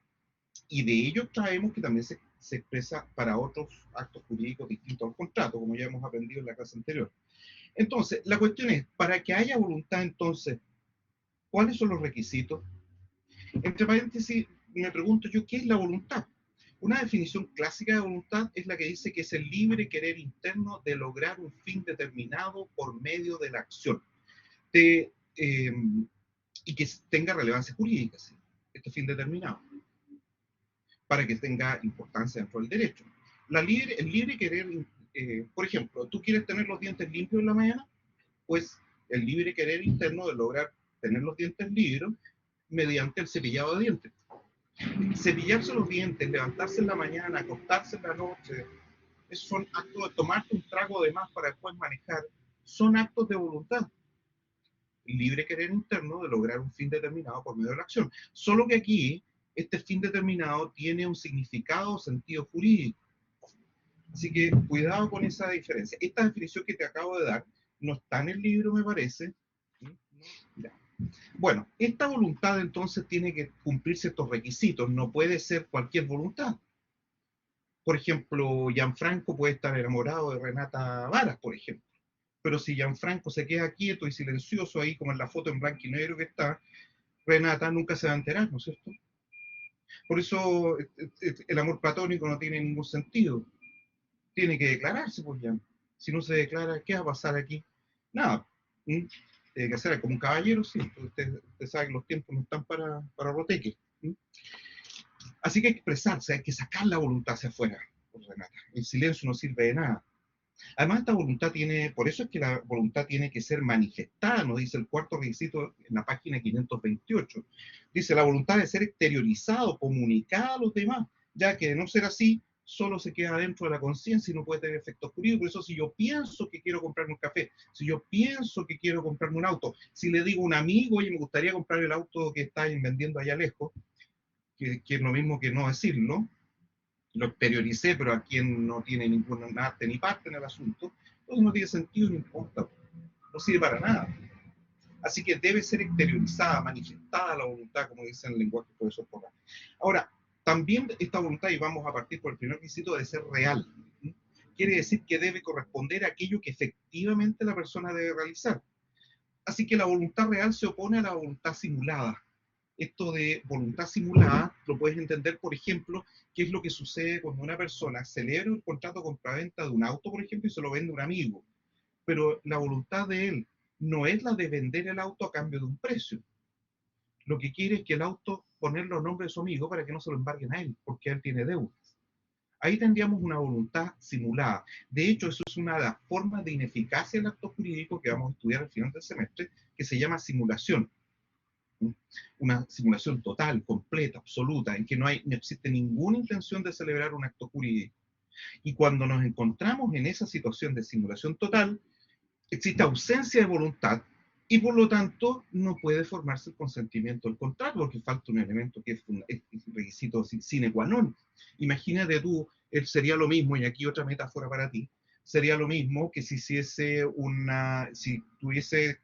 Y de ello traemos que también se expresa para otros actos jurídicos distintos al contrato, como ya hemos aprendido en la clase anterior. Entonces, la cuestión es, para que haya voluntad, entonces, ¿cuáles son los requisitos? Entre paréntesis, me pregunto yo, ¿qué es la voluntad? Una definición clásica de voluntad es la que dice que es el libre querer interno de lograr un fin determinado por medio de la acción. Y que tenga relevancia jurídica, ¿sí? Este fin determinado, para que tenga importancia dentro del derecho. El libre querer, por ejemplo, tú quieres tener los dientes limpios en la mañana, pues el libre querer interno de lograr tener los dientes limpios mediante el cepillado de dientes. Cepillarse los dientes, levantarse en la mañana, acostarse en la noche, esos son actos de tomarte un trago de más para después manejar, son actos de voluntad. Libre querer interno de lograr un fin determinado por medio de la acción. Solo que aquí, este fin determinado tiene un significado o sentido jurídico. Así que cuidado con esa diferencia. Esta definición que te acabo de dar no está en el libro, me parece. No, bueno, esta voluntad entonces tiene que cumplir ciertos requisitos, no puede ser cualquier voluntad. Por ejemplo, Gianfranco puede estar enamorado de Renata Varas, por ejemplo. Pero si Gianfranco se queda quieto y silencioso ahí, como en la foto en blanco y negro que está, Renata nunca se va a enterar, ¿no es cierto? Por eso el amor platónico no tiene ningún sentido. Tiene que declararse, pues ya. Si no se declara, ¿qué va a pasar aquí? Nada. Tiene que hacer como un caballero, sí. Usted sabe que los tiempos no están para roteque. Así que hay que expresarse, hay que sacar la voluntad hacia afuera, pues, Renata. El silencio no sirve de nada. Además, esta voluntad tiene, por eso es que la voluntad tiene que ser manifestada, nos dice el cuarto requisito en la página 528. Dice, la voluntad debe ser exteriorizada o comunicada a los demás, ya que de no ser así, solo se queda dentro de la conciencia y no puede tener efectos jurídicos. Por eso, si yo pienso que quiero comprarme un café, si yo pienso que quiero comprarme un auto, si le digo a un amigo, oye, me gustaría comprar el auto que está vendiendo allá lejos, que es lo mismo que no decirlo, lo exterioricé, pero a quien no tiene ninguna arte ni parte en el asunto, entonces no tiene sentido, no importa, no sirve para nada. Así que debe ser exteriorizada, manifestada la voluntad, como dice en el lenguaje del profesor Corral. Ahora, también esta voluntad, y vamos a partir por el primer requisito, de ser real. Quiere decir que debe corresponder a aquello que efectivamente la persona debe realizar. Así que la voluntad real se opone a la voluntad simulada. Esto de voluntad simulada lo puedes entender, por ejemplo, qué es lo que sucede cuando una persona celebra un contrato de compraventa de un auto, por ejemplo, y se lo vende a un amigo. Pero la voluntad de él no es la de vender el auto a cambio de un precio. Lo que quiere es que el auto ponerlo a nombre de su amigo para que no se lo embarguen a él, porque él tiene deudas. Ahí tendríamos una voluntad simulada. De hecho, eso es una de las formas de ineficacia del acto jurídico que vamos a estudiar al final del semestre, que se llama simulación. Una simulación total, completa, absoluta, en que no existe ninguna intención de celebrar un acto jurídico. Y cuando nos encontramos en esa situación de simulación total, existe ausencia de voluntad, Y por lo tanto, no puede formarse el consentimiento del contrato, porque falta un elemento que es requisito sine qua non. Imagínate tú, sería lo mismo, y aquí otra metáfora para ti, sería lo mismo que si hiciese si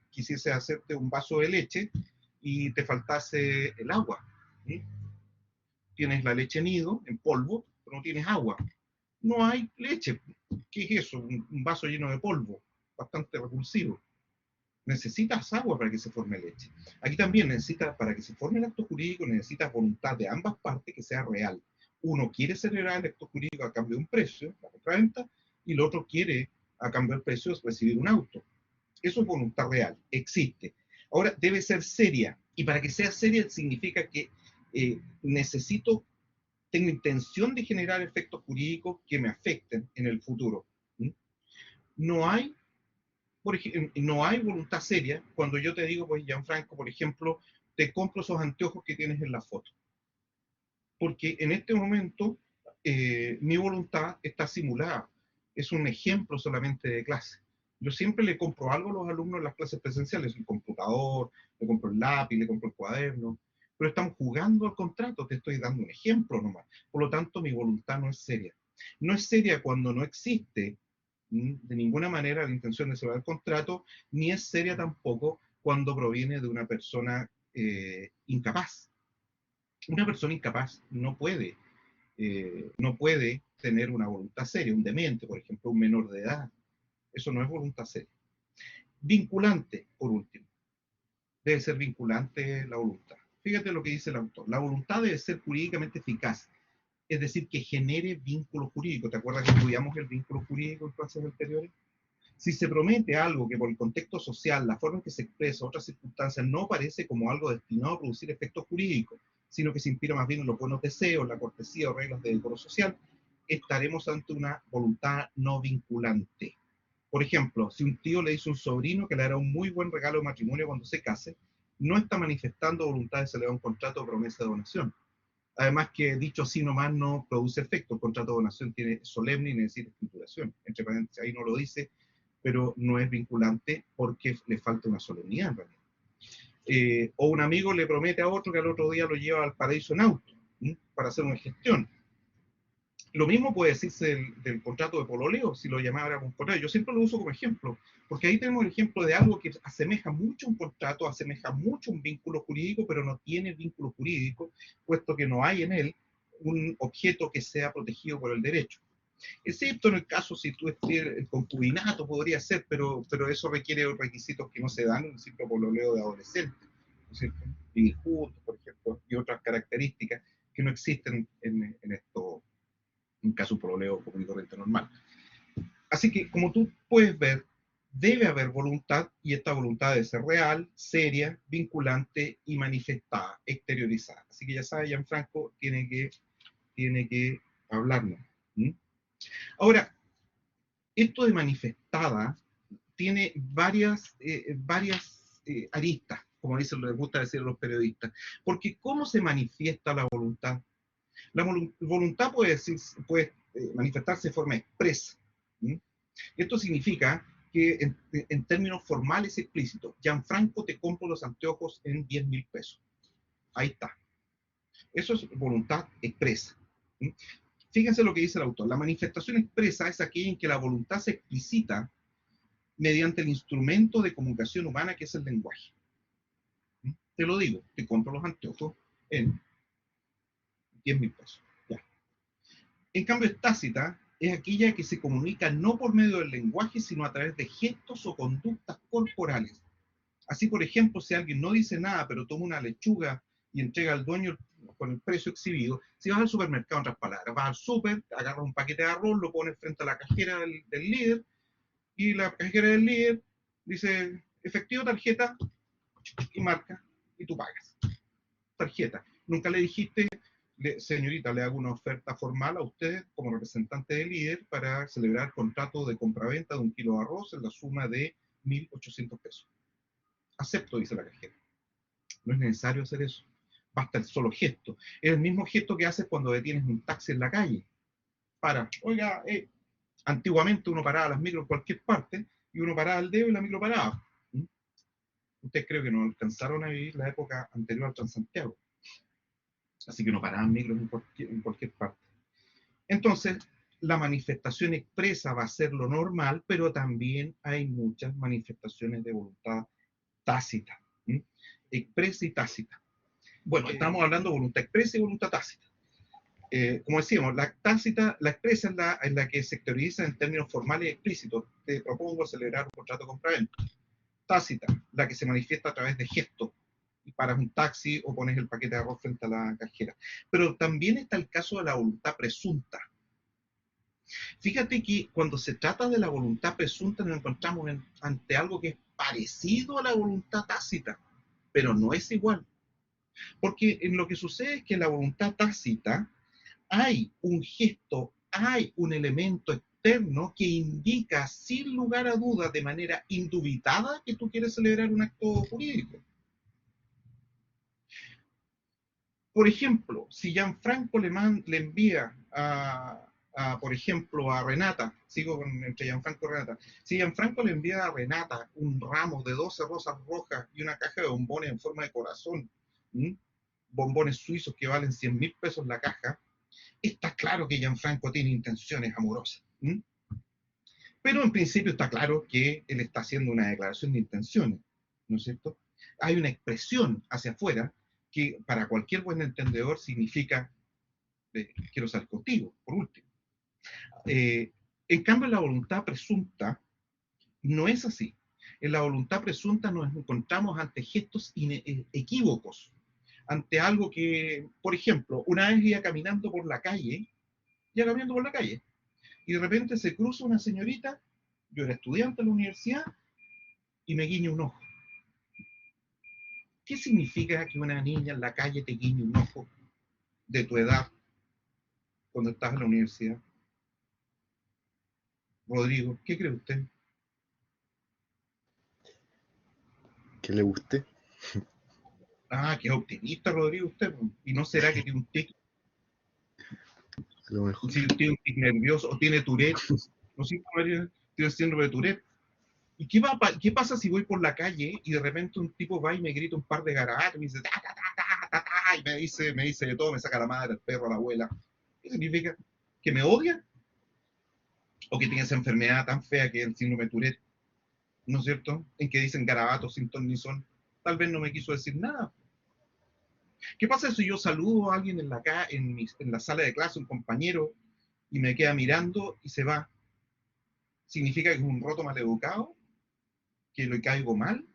quisiese hacerte un vaso de leche y te faltase el agua. ¿Sí? Tienes la leche nido en polvo, pero no tienes agua. No hay leche. ¿Qué es eso? Un vaso lleno de polvo, bastante repulsivo. Necesitas agua para que se forme leche. Aquí también necesitas, para que se forme el acto jurídico, necesitas voluntad de ambas partes que sea real. Uno quiere celebrar el acto jurídico a cambio de un precio, la compraventa, y el otro quiere, a cambio del precio, recibir un auto. Eso es voluntad real, existe. Ahora, debe ser seria, y para que sea seria significa que tengo intención de generar efectos jurídicos que me afecten en el futuro. ¿Mm? No hay no hay voluntad seria cuando yo te digo, pues, Gianfranco, por ejemplo, te compro esos anteojos que tienes en la foto. Porque en este momento mi voluntad está simulada. Es un ejemplo solamente de clase. Yo siempre le compro algo a los alumnos en las clases presenciales, el computador, le compro el lápiz, le compro el cuaderno, pero estamos jugando al contrato, te estoy dando un ejemplo nomás. Por lo tanto, mi voluntad no es seria. No es seria cuando no existe de ninguna manera la intención de celebrar el contrato, ni es seria tampoco cuando proviene de una persona incapaz. Una persona incapaz no puede tener una voluntad seria, un demente, por ejemplo, un menor de edad. Eso no es voluntad seria. Vinculante, por último. Debe ser vinculante la voluntad. Fíjate lo que dice el autor. La voluntad debe ser jurídicamente eficaz, es decir, que genere vínculo jurídico. ¿Te acuerdas que estudiamos el vínculo jurídico en clases anteriores? Si se promete algo que por el contexto social, la forma en que se expresa, otras circunstancias, no parece como algo destinado a producir efectos jurídicos, sino que se inspira más bien en los buenos deseos, la cortesía o reglas de decoro social, estaremos ante una voluntad no vinculante. Por ejemplo, si un tío le dice a un sobrino que le hará un muy buen regalo de matrimonio cuando se case, no está manifestando voluntad de celebrar un contrato o promesa de donación. Además que dicho así nomás no produce efecto. El contrato de donación tiene solemne y necesita escrituración. Entre paréntesis, ahí no lo dice, pero no es vinculante porque le falta una solemnidad en realidad. O un amigo le promete a otro que al otro día lo lleva al paraíso en auto para hacer una gestión. Lo mismo puede decirse del contrato de pololeo, si lo llamáramos un contrato. Yo siempre lo uso como ejemplo, porque ahí tenemos el ejemplo de algo que asemeja mucho un contrato, asemeja mucho un vínculo jurídico, pero no tiene vínculo jurídico, puesto que no hay en él un objeto que sea protegido por el derecho. Excepto en el caso si tú estés el concubinato, podría ser, pero eso requiere requisitos que no se dan en el simple pololeo de adolescentes, ¿no es cierto? Vivir juntos, por ejemplo, y otras características que no existen en esto, en caso de pololeo común y corriente normal. Así que, como tú puedes ver, debe haber voluntad, y esta voluntad debe ser real, seria, vinculante y manifestada, exteriorizada. Así que ya sabes, Gianfranco tiene que hablarnos. ¿Mm? Ahora, esto de manifestada tiene varias aristas, como dicen, les gusta decir a los periodistas. Porque ¿cómo se manifiesta la voluntad? La voluntad puede manifestarse de forma expresa. ¿Mm? Esto significa que en términos formales y explícitos, Gianfranco, te compro los anteojos en 10.000 pesos. Ahí está. Eso es voluntad expresa. ¿Mm? Fíjense lo que dice el autor. La manifestación expresa es aquella en que la voluntad se explicita mediante el instrumento de comunicación humana que es el lenguaje. ¿Mm? Te lo digo, te compro los anteojos en 10.000 pesos. Ya. En cambio, tácita es aquella que se comunica no por medio del lenguaje, sino a través de gestos o conductas corporales. Así, por ejemplo, si alguien no dice nada, pero toma una lechuga y entrega al dueño con el precio exhibido, si vas al supermercado, en otras palabras, vas al súper, agarras un paquete de arroz, lo pones frente a la cajera del líder, y la cajera del líder dice, efectivo, tarjeta, y marca, y tú pagas. Tarjeta. Nunca le dijiste, señorita, le hago una oferta formal a usted como representante del líder para celebrar el contrato de compraventa de 1 kilo de arroz en la suma de 1.800 pesos. Acepto, dice la cajera. No es necesario hacer eso. Basta el solo gesto. Es el mismo gesto que haces cuando detienes un taxi en la calle. Para, oiga, antiguamente uno paraba las micros en cualquier parte y uno paraba el dedo y la micro paraba. Ustedes creo que no alcanzaron a vivir la época anterior al Transantiago, así que no paraban micros en cualquier parte. Entonces, la manifestación expresa va a ser lo normal, pero también hay muchas manifestaciones de voluntad tácita, ¿sí? Expresa y tácita. Bueno, estamos hablando de voluntad expresa y voluntad tácita. Como decíamos, la tácita, la expresa es la que se exterioriza en términos formales y explícitos. Te propongo celebrar un contrato de compraventa. Tácita, la que se manifiesta a través de gestos. Y paras un taxi o pones el paquete de arroz frente a la cajera. Pero también está el caso de la voluntad presunta. Fíjate que cuando se trata de la voluntad presunta nos encontramos ante algo que es parecido a la voluntad tácita, pero no es igual. Porque en lo que sucede es que en la voluntad tácita hay un gesto, hay un elemento externo que indica sin lugar a dudas, de manera indubitada, que tú quieres celebrar un acto jurídico. Por ejemplo, si Gianfranco le envía por ejemplo, a Renata, sigo entre Gianfranco y Renata, si Gianfranco le envía a Renata un ramo de 12 rosas rojas y una caja de bombones en forma de corazón, ¿m? Bombones suizos que valen 100.000 pesos la caja, está claro que Gianfranco tiene intenciones amorosas. ¿M? Pero en principio está claro que él está haciendo una declaración de intenciones, ¿no es cierto? Hay una expresión hacia afuera que para cualquier buen entendedor significa quiero salir contigo, por último. Eh, en cambio, la voluntad presunta no es así. En la voluntad presunta nos encontramos ante gestos equívocos, ante algo que, por ejemplo, una vez iba caminando por la calle, y de repente se cruza una señorita, yo era estudiante en la universidad, y me guiña un ojo. ¿Qué significa que una niña en la calle te guiñe un ojo de tu edad cuando estás en la universidad? Rodrigo, ¿qué cree usted? Que le guste. Ah, qué optimista, Rodrigo, usted. ¿Y no será que tiene un tic, A lo mejor. si tiene un tic nervioso o tiene Tourette? No sé cómo tiene síndrome de Tourette. ¿Y qué pasa si voy por la calle y de repente un tipo va y me grita un par de garabatos y me dice ta, ta, ta, ta, ta, ta, y me dice de todo, me saca la madre, el perro, la abuela? ¿Qué significa? ¿Que me odia? ¿O que tiene esa enfermedad tan fea que es el síndrome de Tourette? ¿No es cierto? En que dicen garabatos sin ton ni son. Tal vez no me quiso decir nada. ¿Qué pasa si yo saludo a alguien en la sala de clase, un compañero, y me queda mirando y se va? ¿Significa que es un roto maleducado? ¿Que le caigo mal?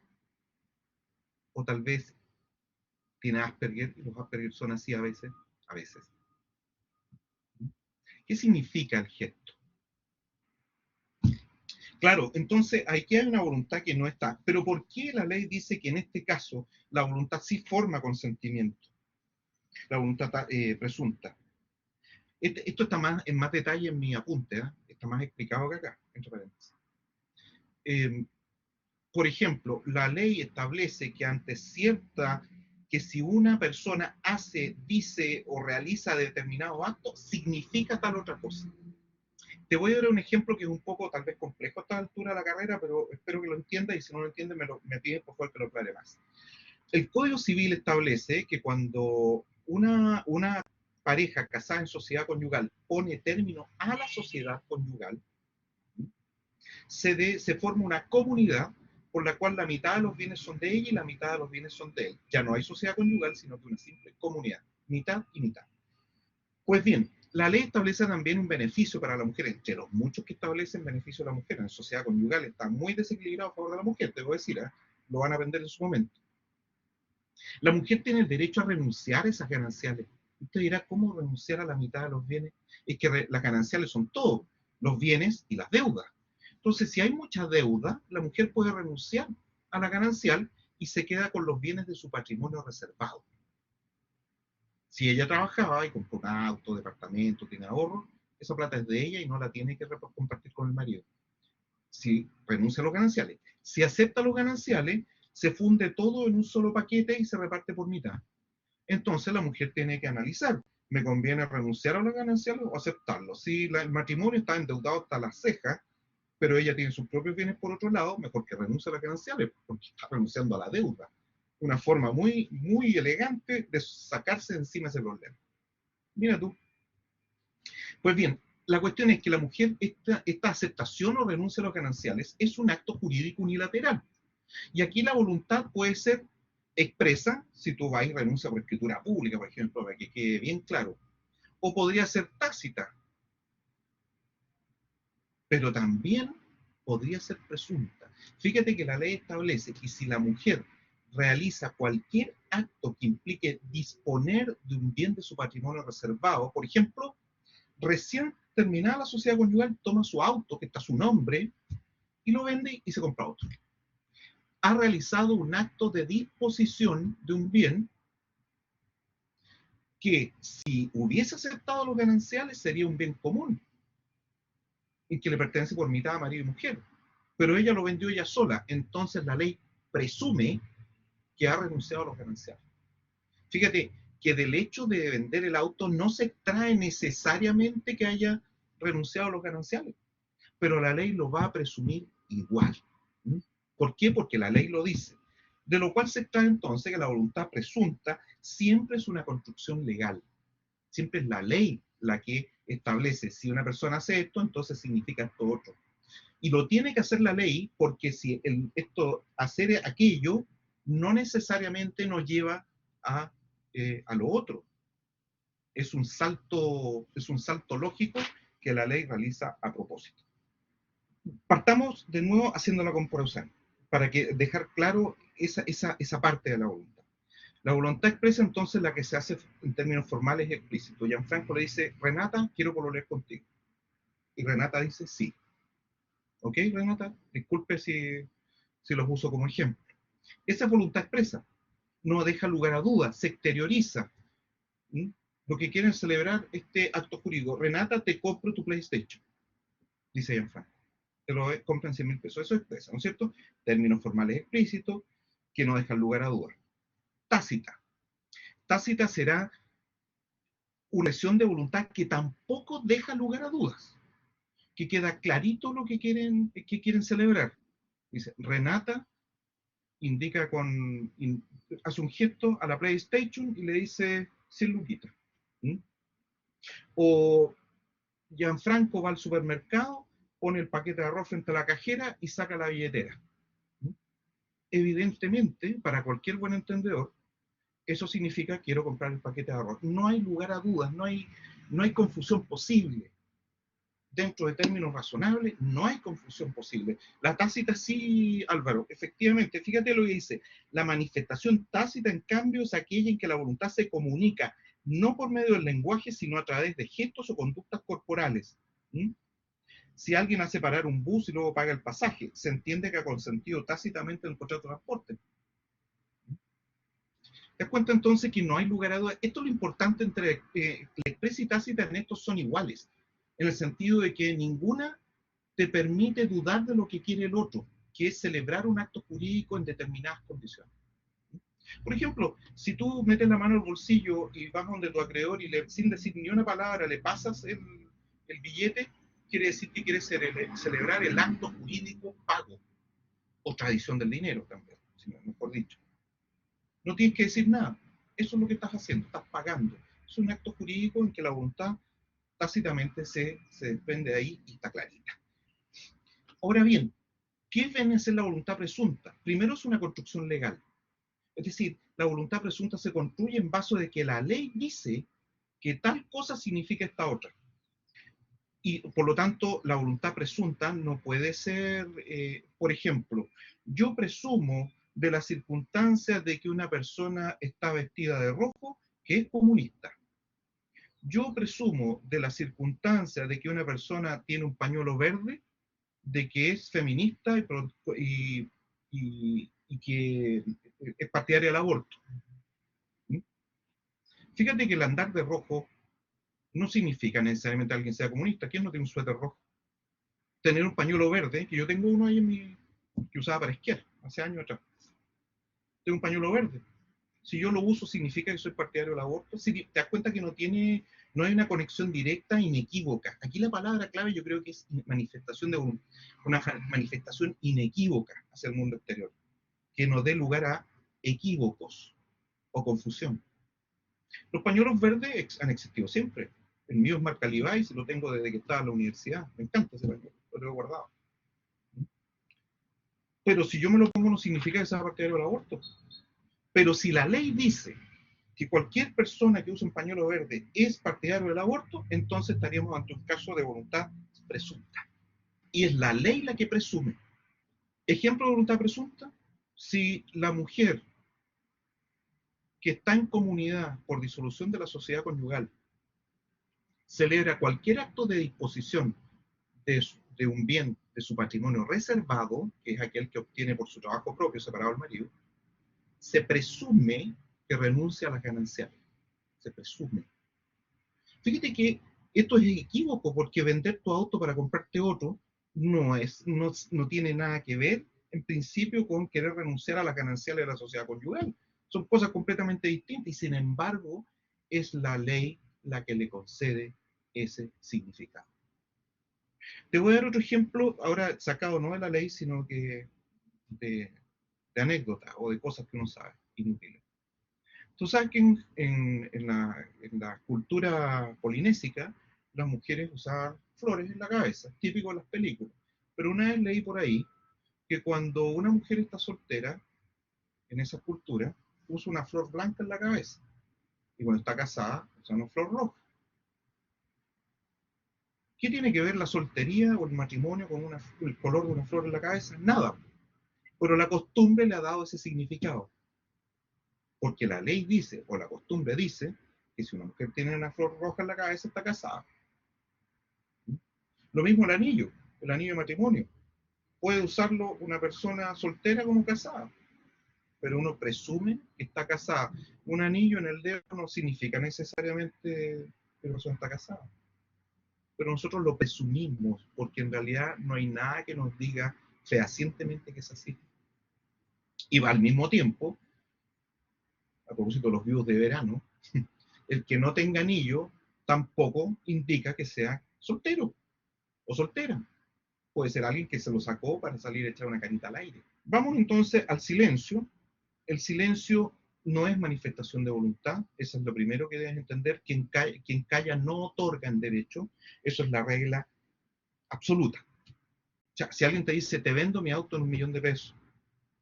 ¿O tal vez tiene Asperger y los Asperger son así a veces? A veces. ¿Qué significa el gesto? Claro, entonces aquí hay una voluntad que no está. Pero ¿por qué la ley dice que en este caso la voluntad sí forma consentimiento? La voluntad presunta. Esto está más en más detalle en mi apunte, ¿eh? Está más explicado que acá, entre paréntesis. Eh, por ejemplo, la ley establece que que si una persona hace, dice o realiza determinado acto, significa tal otra cosa. Te voy a dar un ejemplo que es un poco tal vez complejo a esta altura de la carrera, pero espero que lo entienda y si no lo entiende me pide por favor que lo aclare más. El Código Civil establece que cuando una pareja casada en sociedad conyugal pone término a la sociedad conyugal, se forma una comunidad por la cual la mitad de los bienes son de ella y la mitad de los bienes son de él. Ya no hay sociedad conyugal, sino que una simple comunidad, mitad y mitad. Pues bien, la ley establece también un beneficio para la mujer, entre los muchos que establecen beneficio a la mujer. En la sociedad conyugal está muy desequilibrado a favor de la mujer, te voy a decir, ¿eh? Lo van a vender en su momento. La mujer tiene el derecho a renunciar a esas gananciales. Usted dirá, ¿cómo renunciar a la mitad de los bienes? Es que las gananciales son todo, los bienes y las deudas. Entonces, si hay mucha deuda, la mujer puede renunciar a la ganancial y se queda con los bienes de su patrimonio reservado. Si ella trabajaba y compró un auto, departamento, tiene ahorro, esa plata es de ella y no la tiene que compartir con el marido. Si renuncia a los gananciales. Si acepta los gananciales, se funde todo en un solo paquete y se reparte por mitad. Entonces la mujer tiene que analizar, ¿me conviene renunciar a los gananciales o aceptarlo? Si el matrimonio está endeudado hasta las cejas, pero ella tiene sus propios bienes por otro lado, mejor que renuncie a las gananciales, porque está renunciando a la deuda. Una forma muy, muy elegante de sacarse de encima ese problema. Mira tú. Pues bien, la cuestión es que la mujer, esta aceptación o renuncia a los gananciales es un acto jurídico unilateral. Y aquí la voluntad puede ser expresa, si tú vas y renuncias por escritura pública, por ejemplo, para que quede bien claro, o podría ser tácita, pero también podría ser presunta. Fíjate que la ley establece que si la mujer realiza cualquier acto que implique disponer de un bien de su patrimonio reservado, por ejemplo, recién terminada la sociedad conyugal, toma su auto, que está a su nombre, y lo vende y se compra otro. Ha realizado un acto de disposición de un bien que, si hubiese aceptado los gananciales, sería un bien común y que le pertenece por mitad a marido y mujer. Pero ella lo vendió ella sola, entonces la ley presume que ha renunciado a los gananciales. Fíjate que del hecho de vender el auto no se extrae necesariamente que haya renunciado a los gananciales, pero la ley lo va a presumir igual. ¿Por qué? Porque la ley lo dice. De lo cual se extrae entonces que la voluntad presunta siempre es una construcción legal. Siempre es la ley la que establece si una persona hace esto, entonces significa esto otro. Y lo tiene que hacer la ley porque si hacer aquello no necesariamente nos lleva a lo otro. Es un salto lógico que la ley realiza a propósito. Partamos de nuevo haciendo la comparación, para dejar claro esa parte de la voluntad. La voluntad expresa entonces la que se hace en términos formales y explícitos. Gianfranco le dice, Renata, quiero pololear contigo. Y Renata dice, sí. ¿Ok, Renata? Disculpe si los uso como ejemplo. Esa voluntad expresa, no deja lugar a dudas, se exterioriza. ¿Mm? Lo que quieren celebrar este acto jurídico. Renata, te compro tu PlayStation, dice Gianfranco. Te lo compran 100.000 pesos. Eso expresa, ¿no es cierto? Términos formales explícitos que no dejan lugar a dudas. Tácita. Tácita será una acción de voluntad que tampoco deja lugar a dudas, que queda clarito lo que quieren celebrar. Dice, Renata indica hace un gesto a la PlayStation y le dice 100 luquitas. ¿Mm? O Gianfranco va al supermercado, pone el paquete de arroz frente a la cajera y saca la billetera. ¿Mm? Evidentemente, para cualquier buen entendedor, eso significa quiero comprar el paquete de arroz. No hay lugar a dudas, no hay confusión posible. Dentro de términos razonables, no hay confusión posible. La tácita sí, Álvaro, efectivamente, fíjate lo que dice. La manifestación tácita, en cambio, es aquella en que la voluntad se comunica, no por medio del lenguaje, sino a través de gestos o conductas corporales. ¿Mm? Si alguien hace parar un bus y luego paga el pasaje, se entiende que ha consentido tácitamente en el contrato de transporte. Te das cuenta entonces que no hay lugar a dudas. Esto es lo importante entre la expresa y tácita en estos son iguales, en el sentido de que ninguna te permite dudar de lo que quiere el otro, que es celebrar un acto jurídico en determinadas condiciones. Por ejemplo, si tú metes la mano al bolsillo y vas donde tu acreedor y sin decir ni una palabra le pasas el billete, quiere decir que quieres celebrar el acto jurídico pago, o tradición del dinero también, mejor dicho. No tienes que decir nada. Eso es lo que estás haciendo, estás pagando. Es un acto jurídico en que la voluntad tácitamente se desprende de ahí y está clarita. Ahora bien, ¿qué viene a ser la voluntad presunta? Primero es una construcción legal. Es decir, la voluntad presunta se construye en base de que la ley dice que tal cosa significa esta otra. Y por lo tanto, la voluntad presunta no puede ser, por ejemplo, yo presumo de las circunstancias de que una persona está vestida de rojo, que es comunista. Yo presumo de las circunstancias de que una persona tiene un pañuelo verde, de que es feminista y que es partidaria del aborto. ¿Mm? Fíjate que el andar de rojo no significa necesariamente que alguien sea comunista. ¿Quién no tiene un suéter rojo? Tener un pañuelo verde, que yo tengo uno ahí que usaba para esquiar, hace años atrás. Tengo un pañuelo verde. Si yo lo uso, ¿significa que soy partidario del aborto? Si te das cuenta que no hay una conexión directa, inequívoca. Aquí la palabra clave yo creo que es manifestación de una manifestación inequívoca hacia el mundo exterior, que nos dé lugar a equívocos o confusión. Los pañuelos verdes han existido siempre. El mío es marca Levi's, lo tengo desde que estaba en la universidad. Me encanta ese pañuelo, lo tengo guardado. Pero si yo me lo pongo no significa que sea partidario del aborto. Pero si la ley dice que cualquier persona que use un pañuelo verde es partidario del aborto, entonces estaríamos ante un caso de voluntad presunta. Y es la ley la que presume. Ejemplo de voluntad presunta, si la mujer que está en comunidad por disolución de la sociedad conyugal celebra cualquier acto de disposición de un bien de su patrimonio reservado, que es aquel que obtiene por su trabajo propio separado del marido, se presume que renuncia a las gananciales. Se presume. Fíjate que esto es equívoco porque vender tu auto para comprarte otro no tiene nada que ver en principio con querer renunciar a las gananciales de la sociedad conyugal. Son cosas completamente distintas y sin embargo es la ley la que le concede ese significado. Te voy a dar otro ejemplo, ahora sacado no de la ley, sino que de anécdotas o de cosas que uno sabe, inútiles. Tú sabes que en la cultura polinésica las mujeres usaban flores en la cabeza, típico de las películas. Pero una vez leí por ahí que cuando una mujer está soltera, en esa cultura, usa una flor blanca en la cabeza. Y cuando está casada, usa una flor roja. ¿Qué tiene que ver la soltería o el matrimonio con el color de una flor en la cabeza? Nada. Pero la costumbre le ha dado ese significado. Porque la ley dice, o la costumbre dice, que si una mujer tiene una flor roja en la cabeza está casada. Lo mismo el anillo de matrimonio. Puede usarlo una persona soltera como casada, pero uno presume que está casada. Un anillo en el dedo no significa necesariamente que la persona está casada. Pero nosotros lo presumimos, porque en realidad no hay nada que nos diga fehacientemente que es así. Y va al mismo tiempo, a propósito de los vivos de verano, el que no tenga anillo tampoco indica que sea soltero o soltera. Puede ser alguien que se lo sacó para salir a echar una carita al aire. Vamos entonces al silencio. El silencio no es manifestación de voluntad, eso es lo primero que debes entender. Quien calla no otorga en derecho, eso es la regla absoluta. O sea, si alguien te dice, te vendo mi auto en $1.000.000,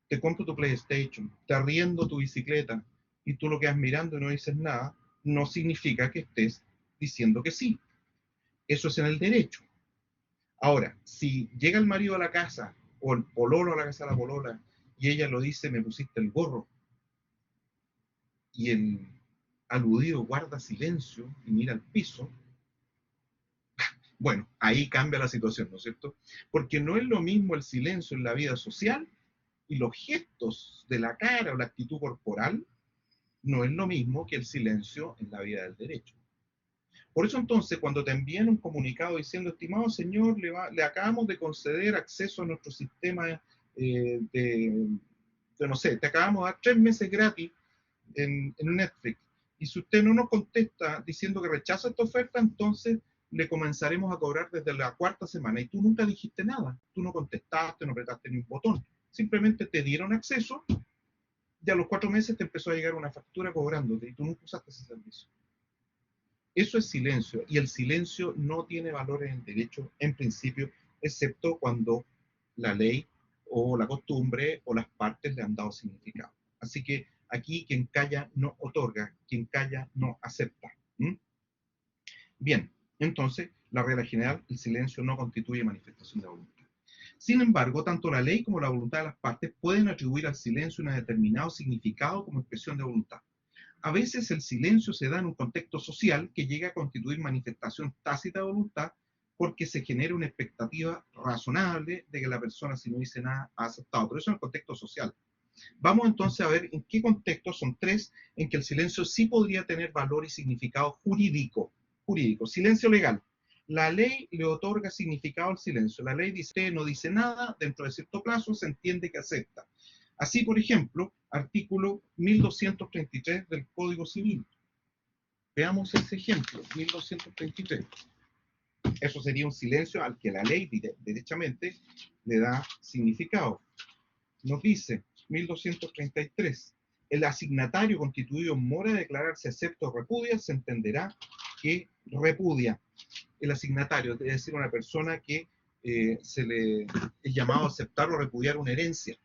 te compro tu PlayStation, te arriendo tu bicicleta, y tú lo quedas mirando y no dices nada, no significa que estés diciendo que sí. Eso es en el derecho. Ahora, si llega el marido a la casa, o el pololo a la casa de la polola, y ella lo dice, me pusiste el gorro, y el aludido guarda silencio y mira al piso, bueno, ahí cambia la situación, ¿no es cierto? Porque no es lo mismo el silencio en la vida social y los gestos de la cara o la actitud corporal, no es lo mismo que el silencio en la vida del derecho. Por eso entonces, cuando te envían un comunicado diciendo, estimado señor, le acabamos de conceder acceso a nuestro sistema no sé, te acabamos de dar 3 meses gratis en Netflix, y si usted no nos contesta diciendo que rechaza esta oferta, entonces le comenzaremos a cobrar desde la 4ª semana. Y tú nunca dijiste nada, tú no contestaste, no apretaste ni un botón, simplemente te dieron acceso y a los 4 meses te empezó a llegar una factura cobrándote y tú nunca usaste ese servicio. Eso es silencio, y el silencio no tiene valor en el derecho en principio, excepto cuando la ley o la costumbre o las partes le han dado significado. Así que aquí quien calla no otorga, quien calla no acepta. Bien, entonces, la regla general, el silencio no constituye manifestación de voluntad. Sin embargo, tanto la ley como la voluntad de las partes pueden atribuir al silencio un determinado significado como expresión de voluntad. A veces el silencio se da en un contexto social que llega a constituir manifestación tácita de voluntad porque se genera una expectativa razonable de que la persona, si no dice nada, ha aceptado. Pero eso en el contexto social. Vamos entonces a ver en qué contextos, son 3, en que el silencio sí podría tener valor y significado jurídico. Silencio legal. La ley le otorga significado al silencio. La ley dice, no dice nada, dentro de cierto plazo se entiende que acepta. Así, por ejemplo, artículo 1233 del Código Civil. Veamos ese ejemplo, 1233. Eso sería un silencio al que la ley derechamente le da significado. Nos dice 1233, el asignatario constituido en mora de declararse acepto o repudia, se entenderá que repudia. El asignatario, es decir, una persona que se le es llamado a aceptar o repudiar una herencia.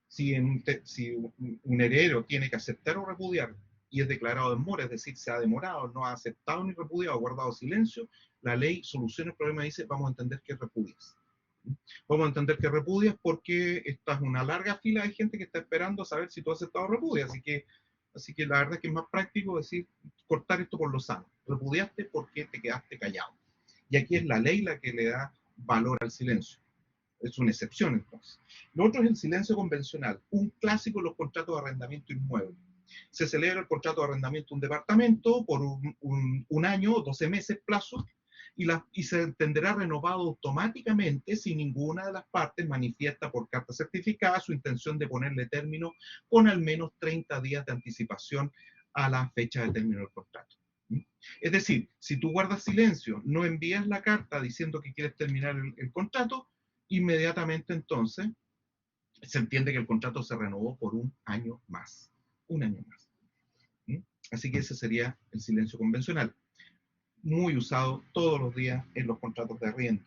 Si un heredero tiene que aceptar o repudiar y es declarado en mora, es decir, se ha demorado, no ha aceptado ni repudiado, ha guardado silencio, la ley soluciona el problema y dice, vamos a entender que repudias. Vamos a entender que repudias porque esta es una larga fila de gente que está esperando saber si tú has aceptado o repudias. Así que la verdad es que es más práctico decir, cortar esto por lo sano. Repudiaste porque te quedaste callado. Y aquí es la ley la que le da valor al silencio. Es una excepción, entonces. Lo otro es el silencio convencional, un clásico en los contratos de arrendamiento inmueble. Se celebra el contrato de arrendamiento de un departamento por un año, 12 meses plazo, y se entenderá renovado automáticamente si ninguna de las partes manifiesta por carta certificada su intención de ponerle término con al menos 30 días de anticipación a la fecha de término del contrato. Es decir, si tú guardas silencio, no envías la carta diciendo que quieres terminar el contrato, inmediatamente entonces se entiende que el contrato se renovó por un año más. Un año más. Así que ese sería el silencio convencional, muy usado todos los días en los contratos de arriendo.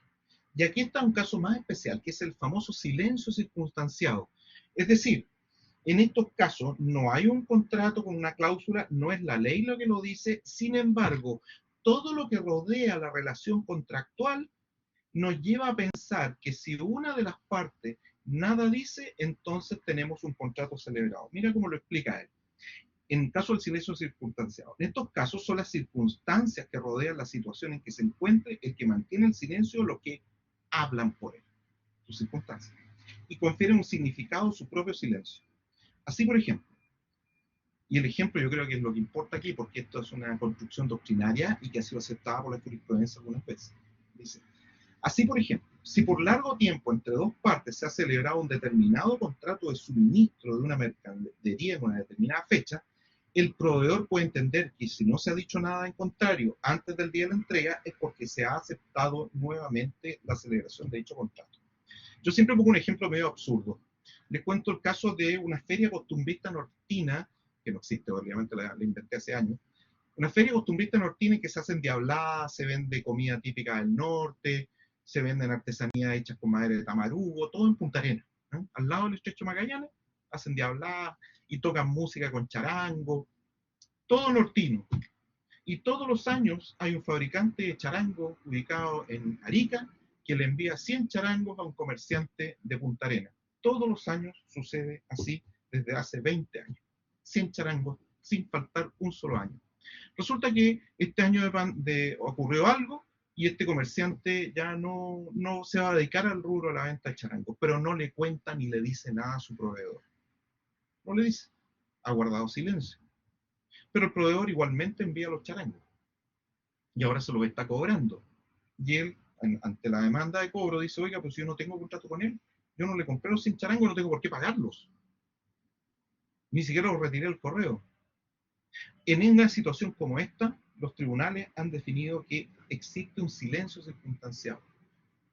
Y aquí está un caso más especial, que es el famoso silencio circunstanciado. Es decir, en estos casos no hay un contrato con una cláusula, no es la ley lo que lo dice, sin embargo, todo lo que rodea la relación contractual nos lleva a pensar que si una de las partes nada dice, entonces tenemos un contrato celebrado. Mira cómo lo explica él. En caso del silencio circunstanciado, en estos casos son las circunstancias que rodean la situación en que se encuentre el que mantiene el silencio, lo que hablan por él, sus circunstancias, y confieren un significado a su propio silencio. Así, por ejemplo, y el ejemplo yo creo que es lo que importa aquí, porque esto es una construcción doctrinaria y que ha sido aceptada por la jurisprudencia algunas veces. Dice, así, por ejemplo, si por largo tiempo entre dos partes se ha celebrado un determinado contrato de suministro de una mercadería en una determinada fecha, el proveedor puede entender que si no se ha dicho nada en contrario antes del día de la entrega es porque se ha aceptado nuevamente la celebración de dicho contrato. Yo siempre pongo un ejemplo medio absurdo. Les cuento el caso de una feria costumbrista nortina, que no existe, obviamente la inventé hace años, una feria costumbrista nortina en que se hacen diabladas, se vende comida típica del norte, se venden artesanías hechas con madera de tamarugo, todo en Punta Arenas. Al lado del Estrecho Magallanes, hacen diabladas y tocan música con charango, todo nortino. Y todos los años hay un fabricante de charango ubicado en Arica que le envía 100 charangos a un comerciante de Punta Arenas. Todos los años sucede así desde hace 20 años. 100 charangos sin faltar un solo año. Resulta que este año ocurrió algo y este comerciante ya no se va a dedicar al rubro de la venta de charangos, pero no le cuenta ni le dice nada a su proveedor. No le dice. Ha guardado silencio. Pero el proveedor igualmente envía los charangos y ahora se lo está cobrando. Y él, ante la demanda de cobro, dice, oiga, pues yo no tengo contrato con él, yo no le compré los 100 charangos, no tengo por qué pagarlos. Ni siquiera los retiré del correo. En una situación como esta, los tribunales han definido que existe un silencio circunstancial.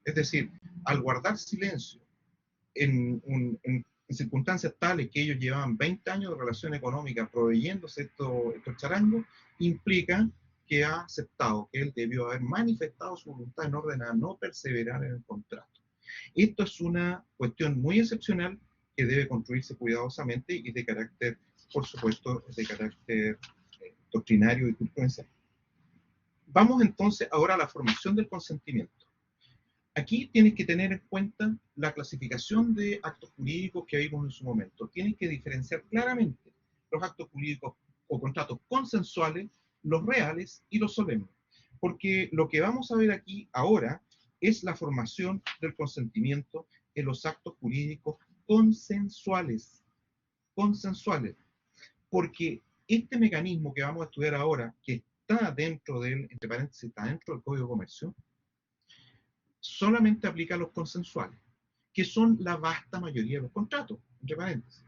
Es decir, al guardar silencio en circunstancias tales que ellos llevaban 20 años de relación económica proveyéndose estos charangos, implica que ha aceptado, que él debió haber manifestado su voluntad en orden a no perseverar en el contrato. Esto es una cuestión muy excepcional que debe construirse cuidadosamente y de carácter, por supuesto, de carácter doctrinario y jurisprudencial. Vamos entonces ahora a la formación del consentimiento. Aquí tienes que tener en cuenta la clasificación de actos jurídicos que vimos en su momento. Tienes que diferenciar claramente los actos jurídicos o contratos consensuales, los reales y los solemnes. Porque lo que vamos a ver aquí ahora es la formación del consentimiento en los actos jurídicos consensuales. Consensuales. Porque este mecanismo que vamos a estudiar ahora, que está dentro del, entre paréntesis, está dentro del Código de Comercio, solamente aplica a los consensuales, que son la vasta mayoría de los contratos. entre paréntesis.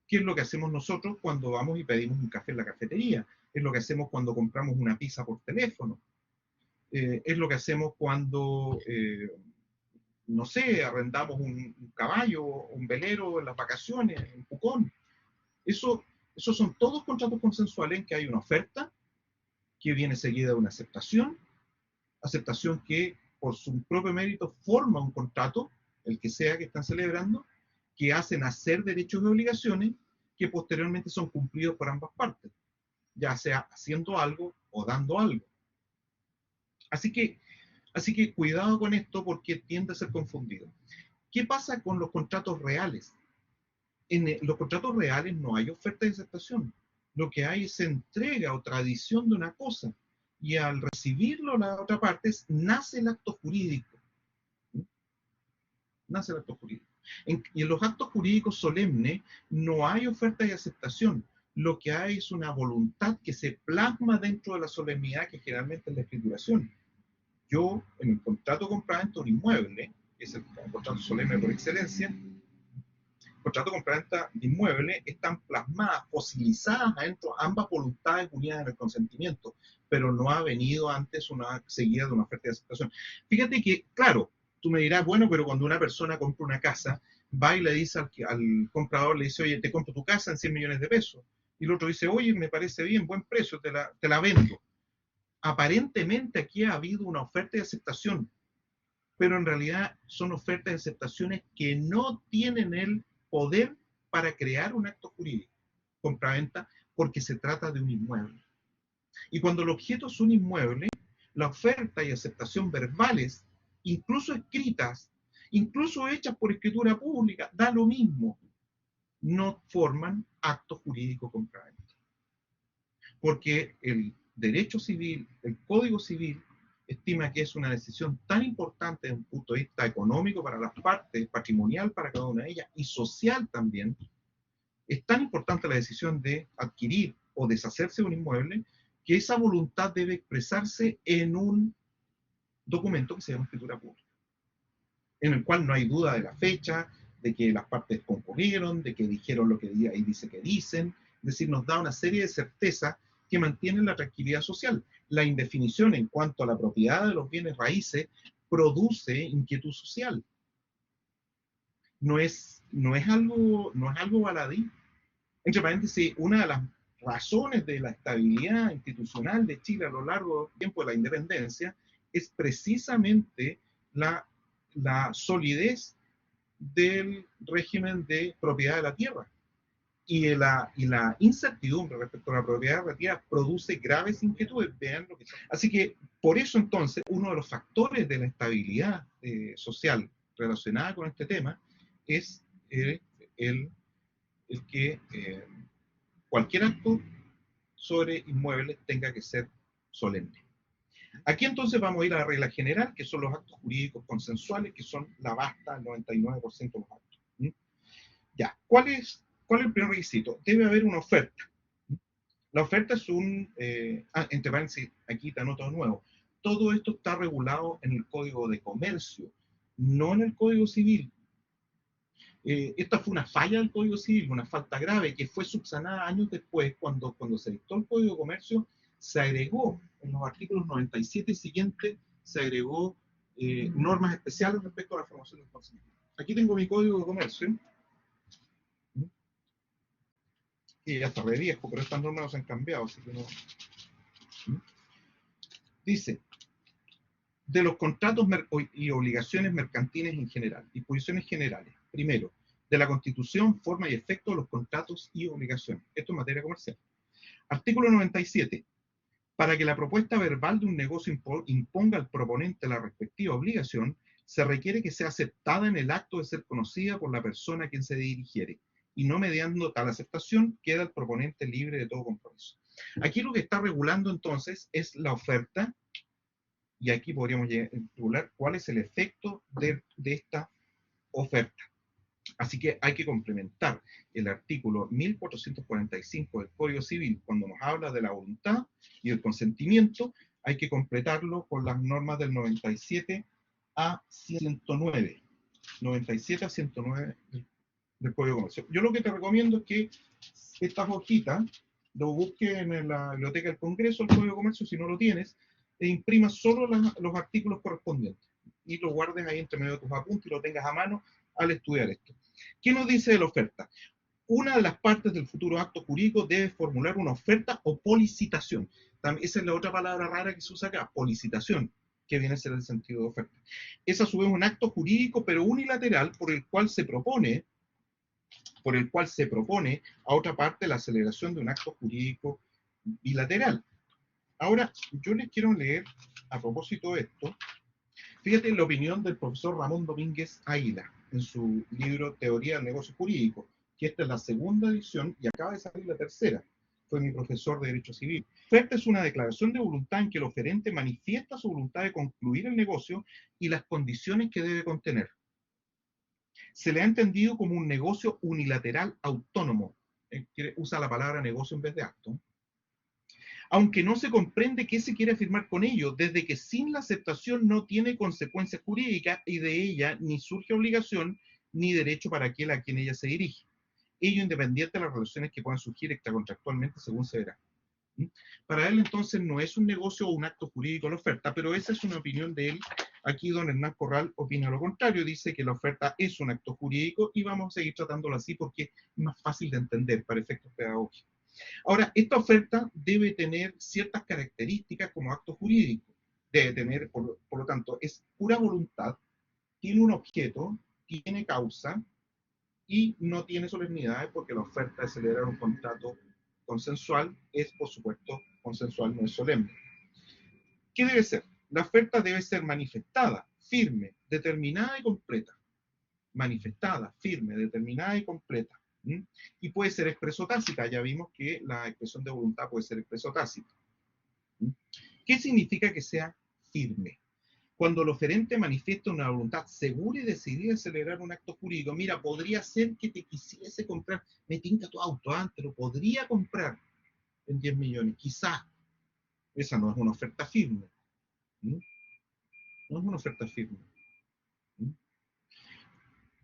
¿Qué es lo que hacemos nosotros cuando vamos y pedimos un café en la cafetería? Es lo que hacemos cuando compramos una pizza por teléfono. Es lo que hacemos cuando, no sé, arrendamos un caballo, un velero en las vacaciones, en Pucón. Eso son todos contratos consensuales en que hay una oferta que viene seguida de una aceptación que por su propio mérito forma un contrato, el que sea que están celebrando, que hace nacer derechos y obligaciones que posteriormente son cumplidos por ambas partes, ya sea haciendo algo o dando algo. Así que cuidado con esto porque tiende a ser confundido. ¿Qué pasa con los contratos reales? En los contratos reales no hay oferta de aceptación. Lo que hay es entrega o tradición de una cosa. Y al recibirlo la otra parte nace el acto jurídico. Nace el acto jurídico. Y en los actos jurídicos solemnes no hay oferta de aceptación. Lo que hay es una voluntad que se plasma dentro de la solemnidad que generalmente es la escrituración. Yo, en el contrato de compraventa de un inmueble, que es el contrato solemne por excelencia, el contrato de compraventa de inmueble están plasmadas, fosilizadas adentro ambas voluntades unidas en el consentimiento, pero no ha venido antes una seguida de una oferta de aceptación. Fíjate que, claro, tú me dirás, bueno, pero cuando una persona compra una casa, va y le dice al comprador, le dice, oye, te compro tu casa en 100 millones de pesos. Y el otro dice, oye, me parece bien, buen precio, te la vendo. Aparentemente aquí ha habido una oferta de aceptación, pero en realidad son ofertas de aceptaciones que no tienen el poder para crear un acto jurídico, compraventa, porque se trata de un inmueble. Y cuando el objeto es un inmueble, la oferta y aceptación verbales, incluso escritas, incluso hechas por escritura pública, da lo mismo, no forman acto jurídico compraventa. Porque el derecho civil, el Código Civil, estima que es una decisión tan importante desde un punto de vista económico para las partes, patrimonial para cada una de ellas y social también, es tan importante la decisión de adquirir o deshacerse de un inmueble que esa voluntad debe expresarse en un documento que se llama escritura pública, en el cual no hay duda de la fecha, de que las partes concurrieron, de que dijeron lo que ahí dice que dicen, es decir, nos da una serie de certezas que mantienen la tranquilidad social. La indefinición en cuanto a la propiedad de los bienes raíces produce inquietud social. No es algo baladí. Entre paréntesis, una de las razones de la estabilidad institucional de Chile a lo largo del tiempo de la independencia es precisamente la solidez del régimen de propiedad de la tierra. Y la incertidumbre respecto a la propiedad de la tierra produce graves inquietudes. Vean lo que son. Así que, por eso entonces, uno de los factores de la estabilidad social relacionada con este tema es el que cualquier acto sobre inmuebles tenga que ser solemne. Aquí entonces vamos a ir a la regla general, que son los actos jurídicos consensuales, que son la vasta, el 99% de los actos. Ya, ¿cuál es el primer requisito? Debe haber una oferta. La oferta es entre paréntesis, aquí te anoto de nuevo, todo esto está regulado en el Código de Comercio, no en el Código Civil. Esta fue una falla del Código Civil, una falta grave que fue subsanada años después, cuando se dictó el Código de Comercio, se agregó en los artículos 97 y siguientes, se agregó normas especiales respecto a la formación del consentimiento. Aquí tengo mi Código de Comercio, que ya está re viejo, pero estas normas no se han cambiado, así que no. Dice, de los contratos y obligaciones mercantiles en general, disposiciones generales. Primero, de la Constitución, forma y efecto de los contratos y obligaciones. Esto en materia comercial. Artículo 97. Para que la propuesta verbal de un negocio imponga al proponente la respectiva obligación, se requiere que sea aceptada en el acto de ser conocida por la persona a quien se dirigiere, y no mediando tal aceptación, queda el proponente libre de todo compromiso. Aquí lo que está regulando entonces es la oferta, y aquí podríamos regular cuál es el efecto de esta oferta. Así que hay que complementar el artículo 1445 del Código Civil cuando nos habla de la voluntad y el consentimiento, hay que completarlo con las normas del 97 a 109. 97 a 109 del Código de Comercio. Yo lo que te recomiendo es que estas hojitas lo busques en la biblioteca del Congreso, el Código de Comercio, si no lo tienes, e imprimas solo los artículos correspondientes y lo guardes ahí entre medio de tus apuntes y lo tengas a mano al estudiar esto. ¿Qué nos dice de la oferta? Una de las partes del futuro acto jurídico debe formular una oferta o policitación. También, esa es la otra palabra rara que se usa acá, policitación, que viene a ser el sentido de oferta. Es a su vez un acto jurídico, pero unilateral, por el cual se propone a otra parte la celebración de un acto jurídico bilateral. Ahora, yo les quiero leer, a propósito de esto, fíjate la opinión del profesor Ramón Domínguez Águila en su libro Teoría del Negocio Jurídico, que esta es la segunda edición y acaba de salir la tercera. Fue mi profesor de Derecho Civil. Oferta es una declaración de voluntad en que el oferente manifiesta su voluntad de concluir el negocio y las condiciones que debe contener. Se le ha entendido como un negocio unilateral autónomo. Usa la palabra negocio en vez de acto. Aunque no se comprende qué se quiere afirmar con ello, desde que sin la aceptación no tiene consecuencias jurídicas y de ella ni surge obligación ni derecho para aquel a quien ella se dirige. Ello independiente de las relaciones que puedan surgir extracontractualmente según se verá. Para él entonces no es un negocio o un acto jurídico la oferta, pero esa es una opinión de él. Aquí don Hernán Corral opina lo contrario, dice que la oferta es un acto jurídico y vamos a seguir tratándolo así porque es más fácil de entender para efectos pedagógicos. Ahora, esta oferta debe tener ciertas características como acto jurídico. Debe tener, por lo tanto, es pura voluntad, tiene un objeto, tiene causa y no tiene solemnidades porque la oferta de celebrar un contrato consensual es, por supuesto, consensual, no es solemne. ¿Qué debe ser? La oferta debe ser manifestada, firme, determinada y completa. Manifestada, firme, determinada y completa. Y puede ser expreso tácita, ya vimos que la expresión de voluntad puede ser expreso tácita. ¿Qué significa que sea firme? Cuando el oferente manifiesta una voluntad segura y decidida de celebrar un acto jurídico, mira, podría ser que te quisiese comprar, me tinca tu auto, te lo podría comprar en 10 millones, quizás. Esa no es una oferta firme. No es una oferta firme.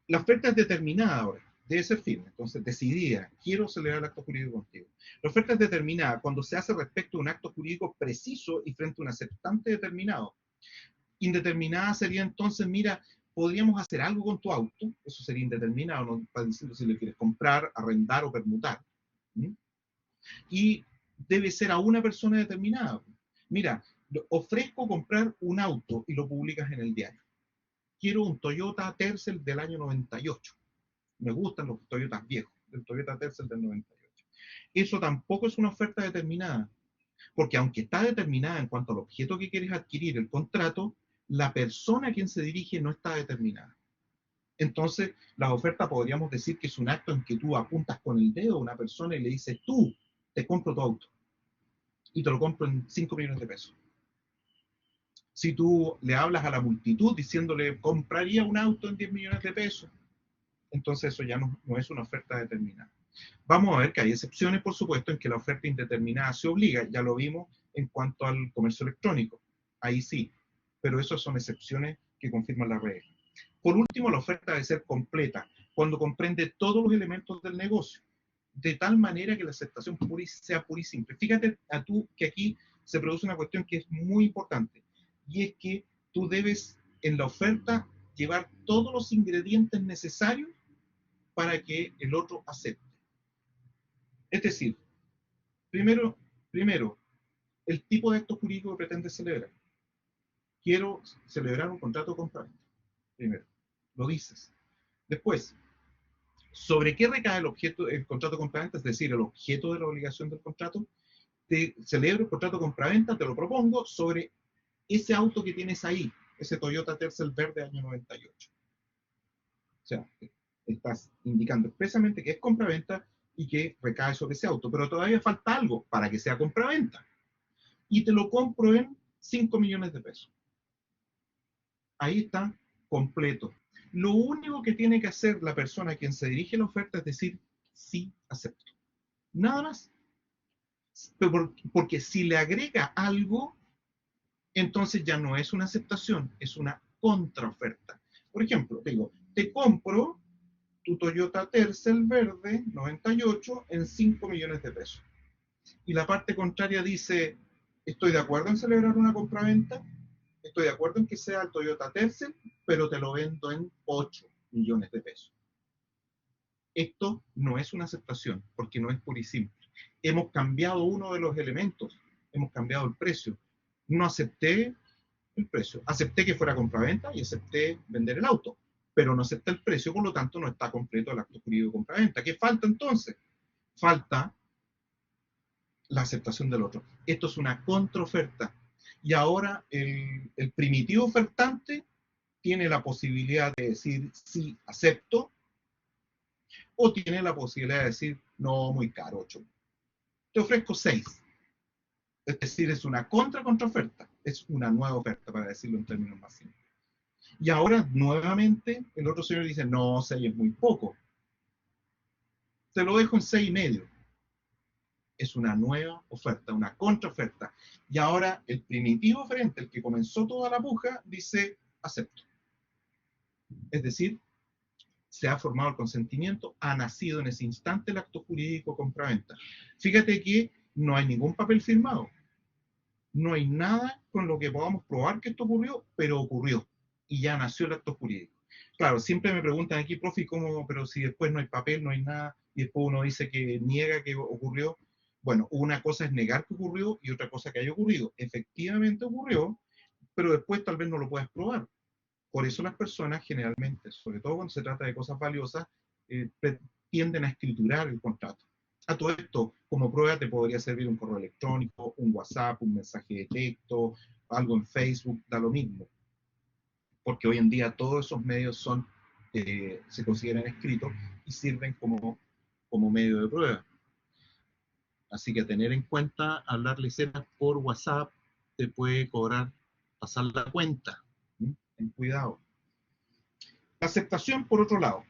La oferta es determinada ahora, debe ser firme, entonces decidida, quiero celebrar el acto jurídico contigo. La oferta es determinada cuando se hace respecto a un acto jurídico preciso y frente a un aceptante determinado. Indeterminada sería entonces, mira, podríamos hacer algo con tu auto, eso sería indeterminado, no está diciendo si le quieres comprar, arrendar o permutar. Y debe ser a una persona determinada. Mira, ofrezco comprar un auto y lo publicas en el diario. Quiero un Toyota Tercel del año 98. Me gustan los Toyotas viejos, el Toyota Tercel del 98. Eso tampoco es una oferta determinada, porque aunque está determinada en cuanto al objeto que quieres adquirir, el contrato, la persona a quien se dirige no está determinada. Entonces, la oferta podríamos decir que es un acto en que tú apuntas con el dedo a una persona y le dices, tú, te compro tu auto. Y te lo compro en 5 millones de pesos. Si tú le hablas a la multitud diciéndole, compraría un auto en 10 millones de pesos, entonces eso ya no es una oferta determinada. Vamos a ver que hay excepciones, por supuesto, en que la oferta indeterminada se obliga. Ya lo vimos en cuanto al comercio electrónico. Ahí sí. Pero esas son excepciones que confirman la regla. Por último, la oferta debe ser completa, cuando comprende todos los elementos del negocio, de tal manera que la aceptación sea pura y simple. Fíjate a tú que aquí se produce una cuestión que es muy importante, y es que tú debes en la oferta llevar todos los ingredientes necesarios para que el otro acepte. Es decir, primero, el tipo de acto jurídico que pretende celebrar. Quiero celebrar un contrato de compraventa. Primero, lo dices. Después, ¿sobre qué recae el contrato de compraventa? Es decir, el objeto de la obligación del contrato. Te celebro el contrato de compraventa, te lo propongo sobre ese auto que tienes ahí, ese Toyota Tercel verde año 98. O sea, estás indicando expresamente que es compraventa y que recae sobre ese auto, pero todavía falta algo para que sea compraventa. Y te lo compro en 5 millones de pesos. Ahí está completo. Lo único que tiene que hacer la persona a quien se dirige la oferta es decir, sí, acepto. Nada más. Porque si le agrega algo, entonces ya no es una aceptación, es una contraoferta. Por ejemplo, te digo, te compro tu Toyota Tercel verde 98 en 5 millones de pesos. Y la parte contraria dice, estoy de acuerdo en celebrar una compraventa, estoy de acuerdo en que sea el Toyota Tercel, pero te lo vendo en 8 millones de pesos. Esto no es una aceptación, porque no es pura y simple. Hemos cambiado uno de los elementos, hemos cambiado el precio. No acepté el precio, acepté que fuera compraventa y acepté vender el auto, pero no acepté el precio, por lo tanto no está completo el acto jurídico de compraventa. ¿Qué falta entonces? Falta la aceptación del otro. Esto es una contraoferta. Y ahora el primitivo ofertante tiene la posibilidad de decir sí, acepto, o tiene la posibilidad de decir no, muy caro, 8. Te ofrezco 6. Es decir, es una contraoferta, es una nueva oferta, para decirlo en términos más simples. Y ahora, nuevamente, el otro señor dice, no, 6 es muy poco. Te lo dejo en 6,5. Es una nueva oferta, una contraoferta. Y ahora el primitivo oferente, el que comenzó toda la puja, dice, acepto. Es decir, se ha formado el consentimiento, ha nacido en ese instante el acto jurídico compraventa. Fíjate que no hay ningún papel firmado. No hay nada con lo que podamos probar que esto ocurrió, pero ocurrió. Y ya nació el acto jurídico. Claro, siempre me preguntan aquí, profe, ¿cómo? Pero si después no hay papel, no hay nada, y después uno dice que niega que ocurrió. Bueno, una cosa es negar que ocurrió y otra cosa que haya ocurrido. Efectivamente ocurrió, pero después tal vez no lo puedas probar. Por eso las personas generalmente, sobre todo cuando se trata de cosas valiosas, eh, tienden a escriturar el contrato. A todo esto, como prueba te podría servir un correo electrónico, un WhatsApp, un mensaje de texto, algo en Facebook, da lo mismo. Porque hoy en día todos esos medios se consideran escritos y sirven como medio de prueba. Así que tener en cuenta, hablar leceras por WhatsApp te puede cobrar, pasar la cuenta. Ten cuidado. La aceptación, por otro lado,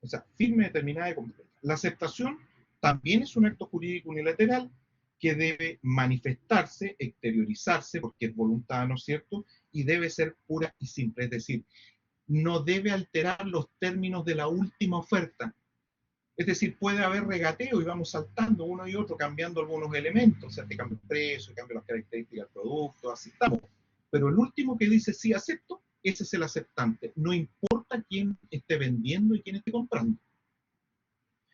o sea, firme, determinada y completa. La aceptación también es un acto jurídico unilateral que debe manifestarse, exteriorizarse, porque es voluntad, ¿no es cierto? Y debe ser pura y simple, es decir, no debe alterar los términos de la última oferta. Es decir, puede haber regateo y vamos saltando uno y otro, cambiando algunos elementos, o sea, te cambio el precio, cambio las características del producto, así estamos. Pero el último que dice sí acepto, ese es el aceptante. No importa quién esté vendiendo y quién esté comprando.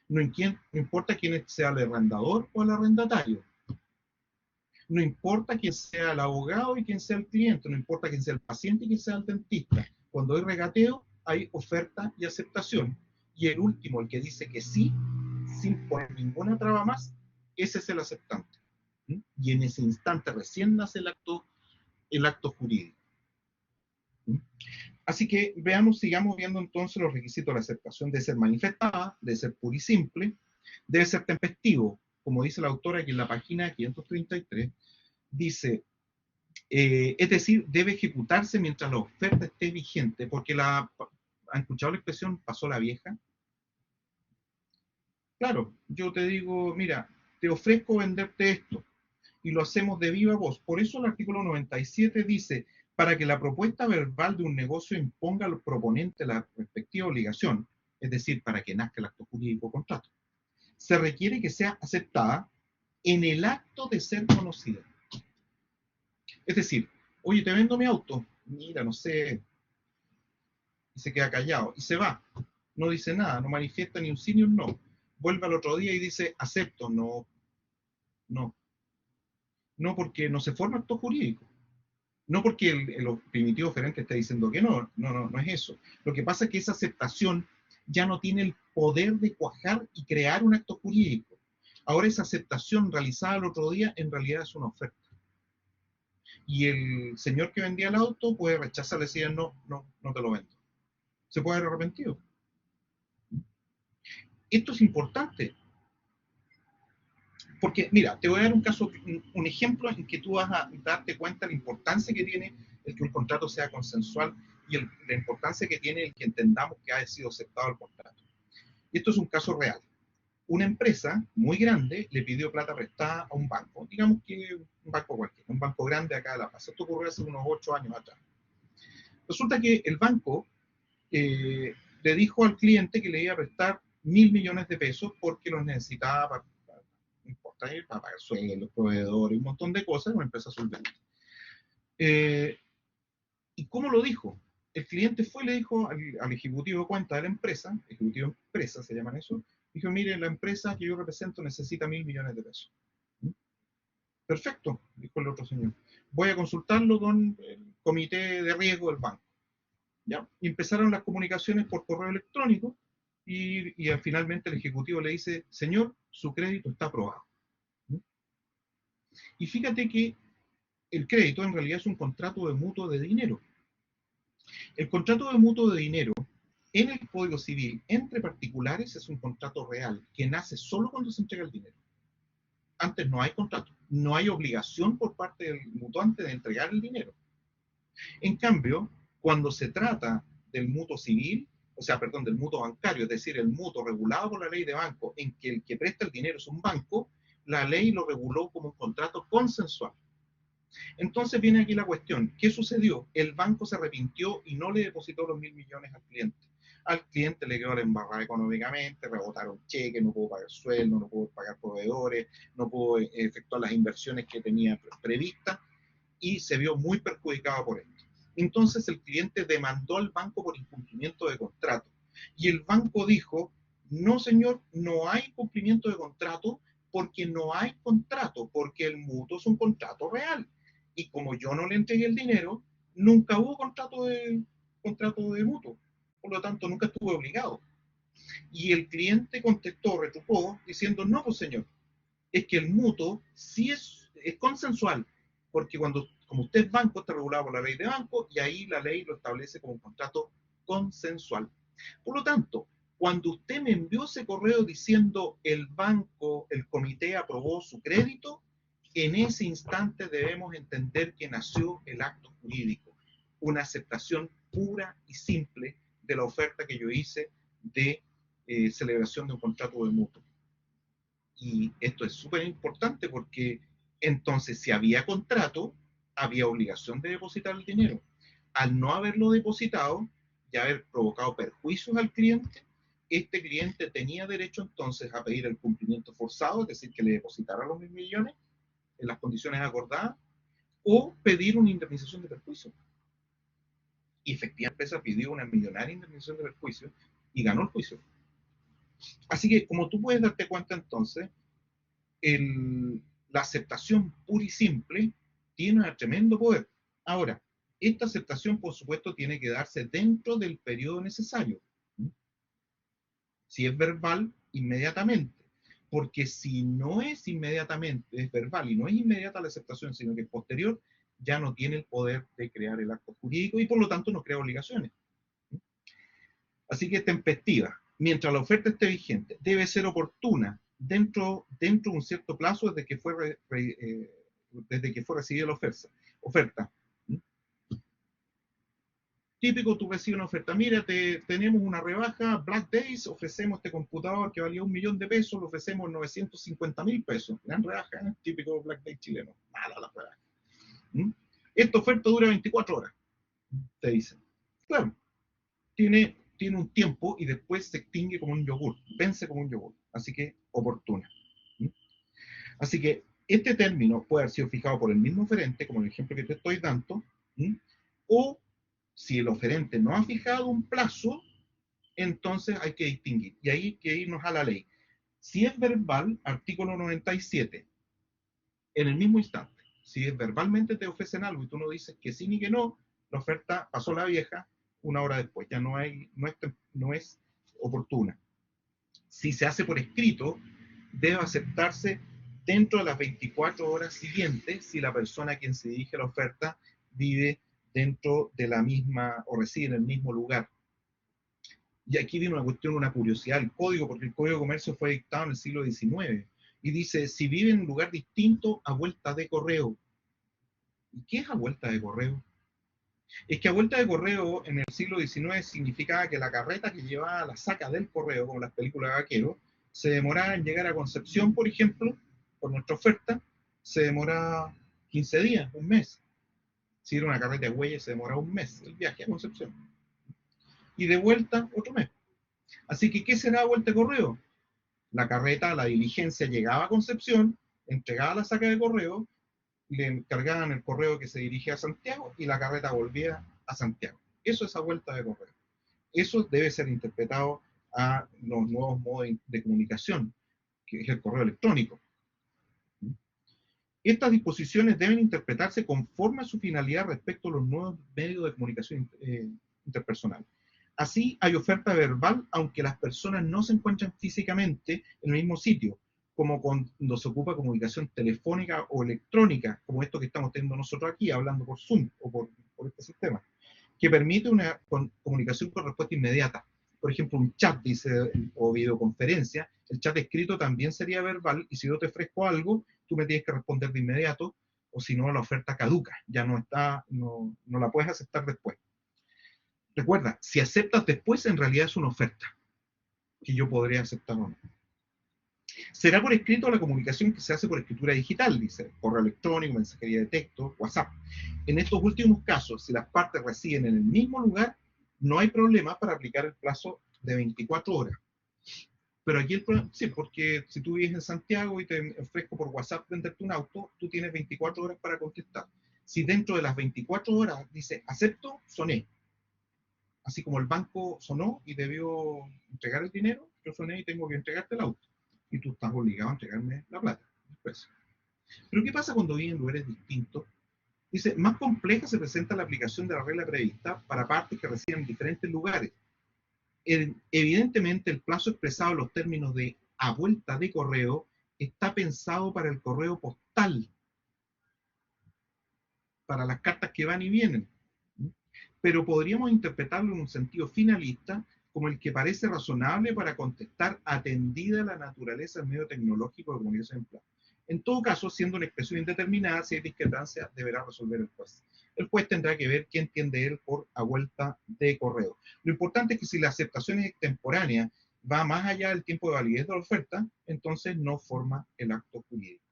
No importa quién sea el arrendador o el arrendatario. No importa quién sea el abogado y quién sea el cliente. No importa quién sea el paciente y quién sea el dentista. Cuando hay regateo, hay oferta y aceptación. Y el último, el que dice que sí, sin poner ninguna traba más, ese es el aceptante. Y en ese instante recién nace el acto jurídico. Así que veamos, sigamos viendo entonces los requisitos de la aceptación. Debe ser manifestada, debe ser pura y simple, debe ser tempestivo, como dice la autora aquí en la página 533, dice, es decir, debe ejecutarse mientras la oferta esté vigente, porque ¿han escuchado la expresión pasó la vieja? Claro, yo te digo, mira, te ofrezco venderte esto, y lo hacemos de viva voz. Por eso el artículo 97 dice, para que la propuesta verbal de un negocio imponga al proponente la respectiva obligación, es decir, para que nazca el acto jurídico contrato, se requiere que sea aceptada en el acto de ser conocida. Es decir, oye, te vendo mi auto, mira, no sé, y se queda callado, y se va, no dice nada, no manifiesta ni un sí ni un no. Vuelve al otro día y dice, acepto, no, no, no, porque no se forma acto jurídico. No porque el primitivo oferente esté diciendo que no, no es eso. Lo que pasa es que esa aceptación ya no tiene el poder de cuajar y crear un acto jurídico. Ahora esa aceptación realizada el otro día en realidad es una oferta. Y el señor que vendía el auto puede rechazarle y decir, no, no, no te lo vendo. Se puede haber arrepentido. Esto es importante. Porque, mira, te voy a dar un caso, un ejemplo en que tú vas a darte cuenta de la importancia que tiene el que un contrato sea consensual y la importancia que tiene el que entendamos que ha sido aceptado el contrato. Y esto es un caso real. Una empresa muy grande le pidió plata prestada a un banco, digamos que un banco cualquiera, un banco grande acá de La Paz. Esto ocurrió hace unos 8 años atrás. Resulta que el banco le dijo al cliente que le iba a prestar 1.000 millones de pesos porque los necesitaba no importa, para pagar sueldos, proveedores, un montón de cosas, una empresa solvente. ¿Y cómo lo dijo? El cliente fue y le dijo al ejecutivo de cuenta de la empresa, ejecutivo de empresa se llaman eso, dijo, mire, la empresa que yo represento necesita 1.000 millones de pesos. ¿Mm? Perfecto, dijo el otro señor. Voy a consultarlo con el comité de riesgo del banco. ¿Ya? Y empezaron las comunicaciones por correo electrónico y finalmente el ejecutivo le dice, señor, su crédito está aprobado. ¿Mm? Y fíjate que el crédito en realidad es un contrato de mutuo de dinero. El contrato de mutuo de dinero en el Código Civil entre particulares es un contrato real que nace solo cuando se entrega el dinero. Antes no hay contrato, no hay obligación por parte del mutuante de entregar el dinero. En cambio, cuando se trata del mutuo civil, o sea, perdón, del mutuo bancario, es decir, el mutuo regulado por la ley de banco, en que el que presta el dinero es un banco, la ley lo reguló como un contrato consensual. Entonces viene aquí la cuestión, ¿qué sucedió? El banco se arrepintió y no le depositó los 1.000 millones al cliente. Al cliente le quedó la embarrada económicamente, rebotaron cheques, no pudo pagar sueldo, no pudo pagar proveedores, no pudo efectuar las inversiones que tenía previstas y se vio muy perjudicado por esto. Entonces el cliente demandó al banco por incumplimiento de contrato. Y el banco dijo, no señor, no hay cumplimiento de contrato porque no hay contrato, porque el mutuo es un contrato real. Y como yo no le entregué el dinero, nunca hubo contrato de mutuo. Por lo tanto, nunca estuve obligado. Y el cliente contestó, retrucó, diciendo, no, pues señor, es que el mutuo sí es consensual, porque como usted es banco, está regulado por la ley de banco y ahí la ley lo establece como un contrato consensual. Por lo tanto, cuando usted me envió ese correo diciendo el banco, el comité aprobó su crédito, en ese instante debemos entender que nació el acto jurídico, una aceptación pura y simple de la oferta que yo hice de celebración de un contrato de mutuo. Y esto es súper importante porque entonces si había contrato, había obligación de depositar el dinero. Al no haberlo depositado y haber provocado perjuicios al cliente, este cliente tenía derecho entonces a pedir el cumplimiento forzado, es decir, que le depositara los 1.000 millones en las condiciones acordadas, o pedir una indemnización de perjuicio. Y efectivamente la empresa pidió una millonaria indemnización de perjuicio y ganó el juicio. Así que, como tú puedes darte cuenta entonces, la aceptación pura y simple tiene un tremendo poder. Ahora, esta aceptación, por supuesto, tiene que darse dentro del periodo necesario. Si es verbal, inmediatamente. Porque si no es inmediatamente, es verbal y no es inmediata la aceptación, sino que es posterior, ya no tiene el poder de crear el acto jurídico y por lo tanto no crea obligaciones. Así que tempestiva, mientras la oferta esté vigente, debe ser oportuna dentro de un cierto plazo desde que fue recibida la oferta. Típico, tú recibes una oferta, mira, tenemos una rebaja, Black Days, ofrecemos este computador que valía 1.000.000 de pesos, lo ofrecemos 950.000 pesos. Gran rebaja, ¿eh? Típico Black Day chileno. Mala la rebaja. Esta oferta dura 24 horas, te dicen. Claro, tiene un tiempo y después se extingue como un yogur, vence como un yogur, así que oportuna. Así que este término puede haber sido fijado por el mismo oferente, como el ejemplo que te estoy dando, o si el oferente no ha fijado un plazo, entonces hay que distinguir, y ahí hay que irnos a la ley. Si es verbal, artículo 97, en el mismo instante, si es verbalmente te ofrecen algo y tú no dices que sí ni que no, la oferta pasó la vieja, una hora después, ya no es oportuna. Si se hace por escrito, debe aceptarse dentro de las 24 horas siguientes si la persona a quien se dirige la oferta vive dentro de la misma o reside en el mismo lugar. Y aquí viene una cuestión, una curiosidad, el código, porque el Código de Comercio fue dictado en el siglo XIX y dice, si vive en un lugar distinto, a vuelta de correo. ¿Y qué es a vuelta de correo? Es que a vuelta de correo en el siglo XIX significaba que la carreta que llevaba la saca del correo, como las películas de vaqueros, se demoraba en llegar a Concepción, por ejemplo, por nuestra oferta, se demoraba 15 días, un mes. Si era una carreta de Güeyes, se demoraba un mes el viaje a Concepción. y de vuelta otro mes. Así que, ¿qué será vuelta de correo? La carreta, la diligencia llegaba a Concepción, entregaba la saca de correo, le encargaban el correo que se dirigía a Santiago y la carreta volvía a Santiago. Eso es a vuelta de correo. Eso debe ser interpretado a los nuevos modos de comunicación, que es el correo electrónico. Estas disposiciones deben interpretarse conforme a su finalidad respecto a los nuevos medios de comunicación interpersonal. Así, hay oferta verbal, aunque las personas no se encuentran físicamente en el mismo sitio, como cuando se ocupa comunicación telefónica o electrónica, como esto que estamos teniendo nosotros aquí, hablando por Zoom o por este sistema, que permite una comunicación con respuesta inmediata. Por ejemplo, un chat, dice, o videoconferencia, el chat escrito también sería verbal, y si yo te ofrezco algo, tú me tienes que responder de inmediato, o si no, la oferta caduca, ya no está, no la puedes aceptar después. Recuerda, si aceptas después, en realidad es una oferta, que yo podría aceptar o no. Será por escrito la comunicación que se hace por escritura digital, dice, correo electrónico, mensajería de texto, WhatsApp. En estos últimos casos, si las partes residen en el mismo lugar, no hay problema para aplicar el plazo de 24 horas. Pero aquí el problema, sí, porque si tú vives en Santiago y te ofrezco por WhatsApp venderte un auto, tú tienes 24 horas para contestar. Si dentro de las 24 horas dice acepto, soné. Así como el banco sonó y debió entregar el dinero, yo soné y tengo que entregarte el auto. Y tú estás obligado a entregarme la plata después. Pero ¿qué pasa cuando viven en lugares distintos? Dice, más compleja se presenta la aplicación de la regla prevista para partes que residen en diferentes lugares. Evidentemente, el plazo expresado en los términos de a vuelta de correo está pensado para el correo postal, para las cartas que van y vienen. Pero podríamos interpretarlo en un sentido finalista como el que parece razonable para contestar atendida la naturaleza del medio tecnológico de comunicación empleado. En todo caso, siendo una expresión indeterminada, si hay discrepancia, deberá resolver el juez. El juez tendrá que ver qué entiende él por a vuelta de correo. Lo importante es que si la aceptación es extemporánea, va más allá del tiempo de validez de la oferta, entonces no forma el acto jurídico.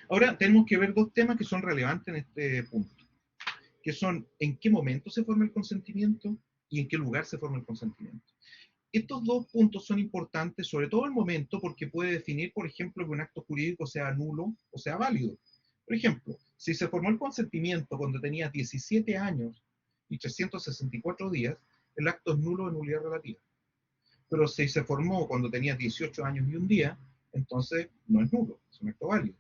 Ahora tenemos que ver dos temas que son relevantes en este punto, que son en qué momento se forma el consentimiento y en qué lugar se forma el consentimiento. Estos dos puntos son importantes, sobre todo el momento, porque puede definir, por ejemplo, que un acto jurídico sea nulo o sea válido. Por ejemplo, si se formó el consentimiento cuando tenías 17 años y 364 días, el acto es nulo de nulidad relativa. Pero si se formó cuando tenías 18 años y un día, entonces no es nulo, es un acto válido.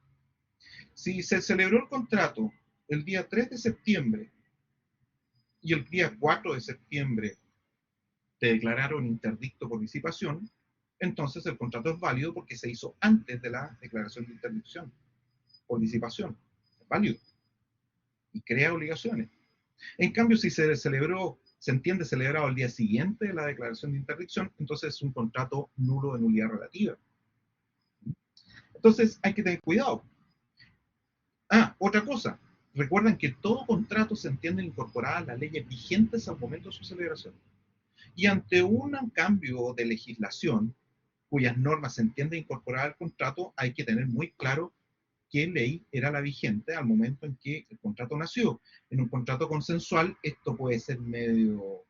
Si se celebró el contrato el día 3 de septiembre y el día 4 de septiembre te declararon interdicto por disipación, entonces el contrato es válido porque se hizo antes de la declaración de interdicción por disipación. Es válido y crea obligaciones. En cambio, si se celebró, se entiende celebrado el día siguiente de la declaración de interdicción, entonces es un contrato nulo de nulidad relativa. Entonces hay que tener cuidado. Otra cosa. Recuerden que todo contrato se entiende incorporada a las leyes vigentes al momento de su celebración. Y ante un cambio de legislación, cuyas normas se entiende incorporar al contrato, hay que tener muy claro qué ley era la vigente al momento en que el contrato nació. En un contrato consensual, esto puede ser medio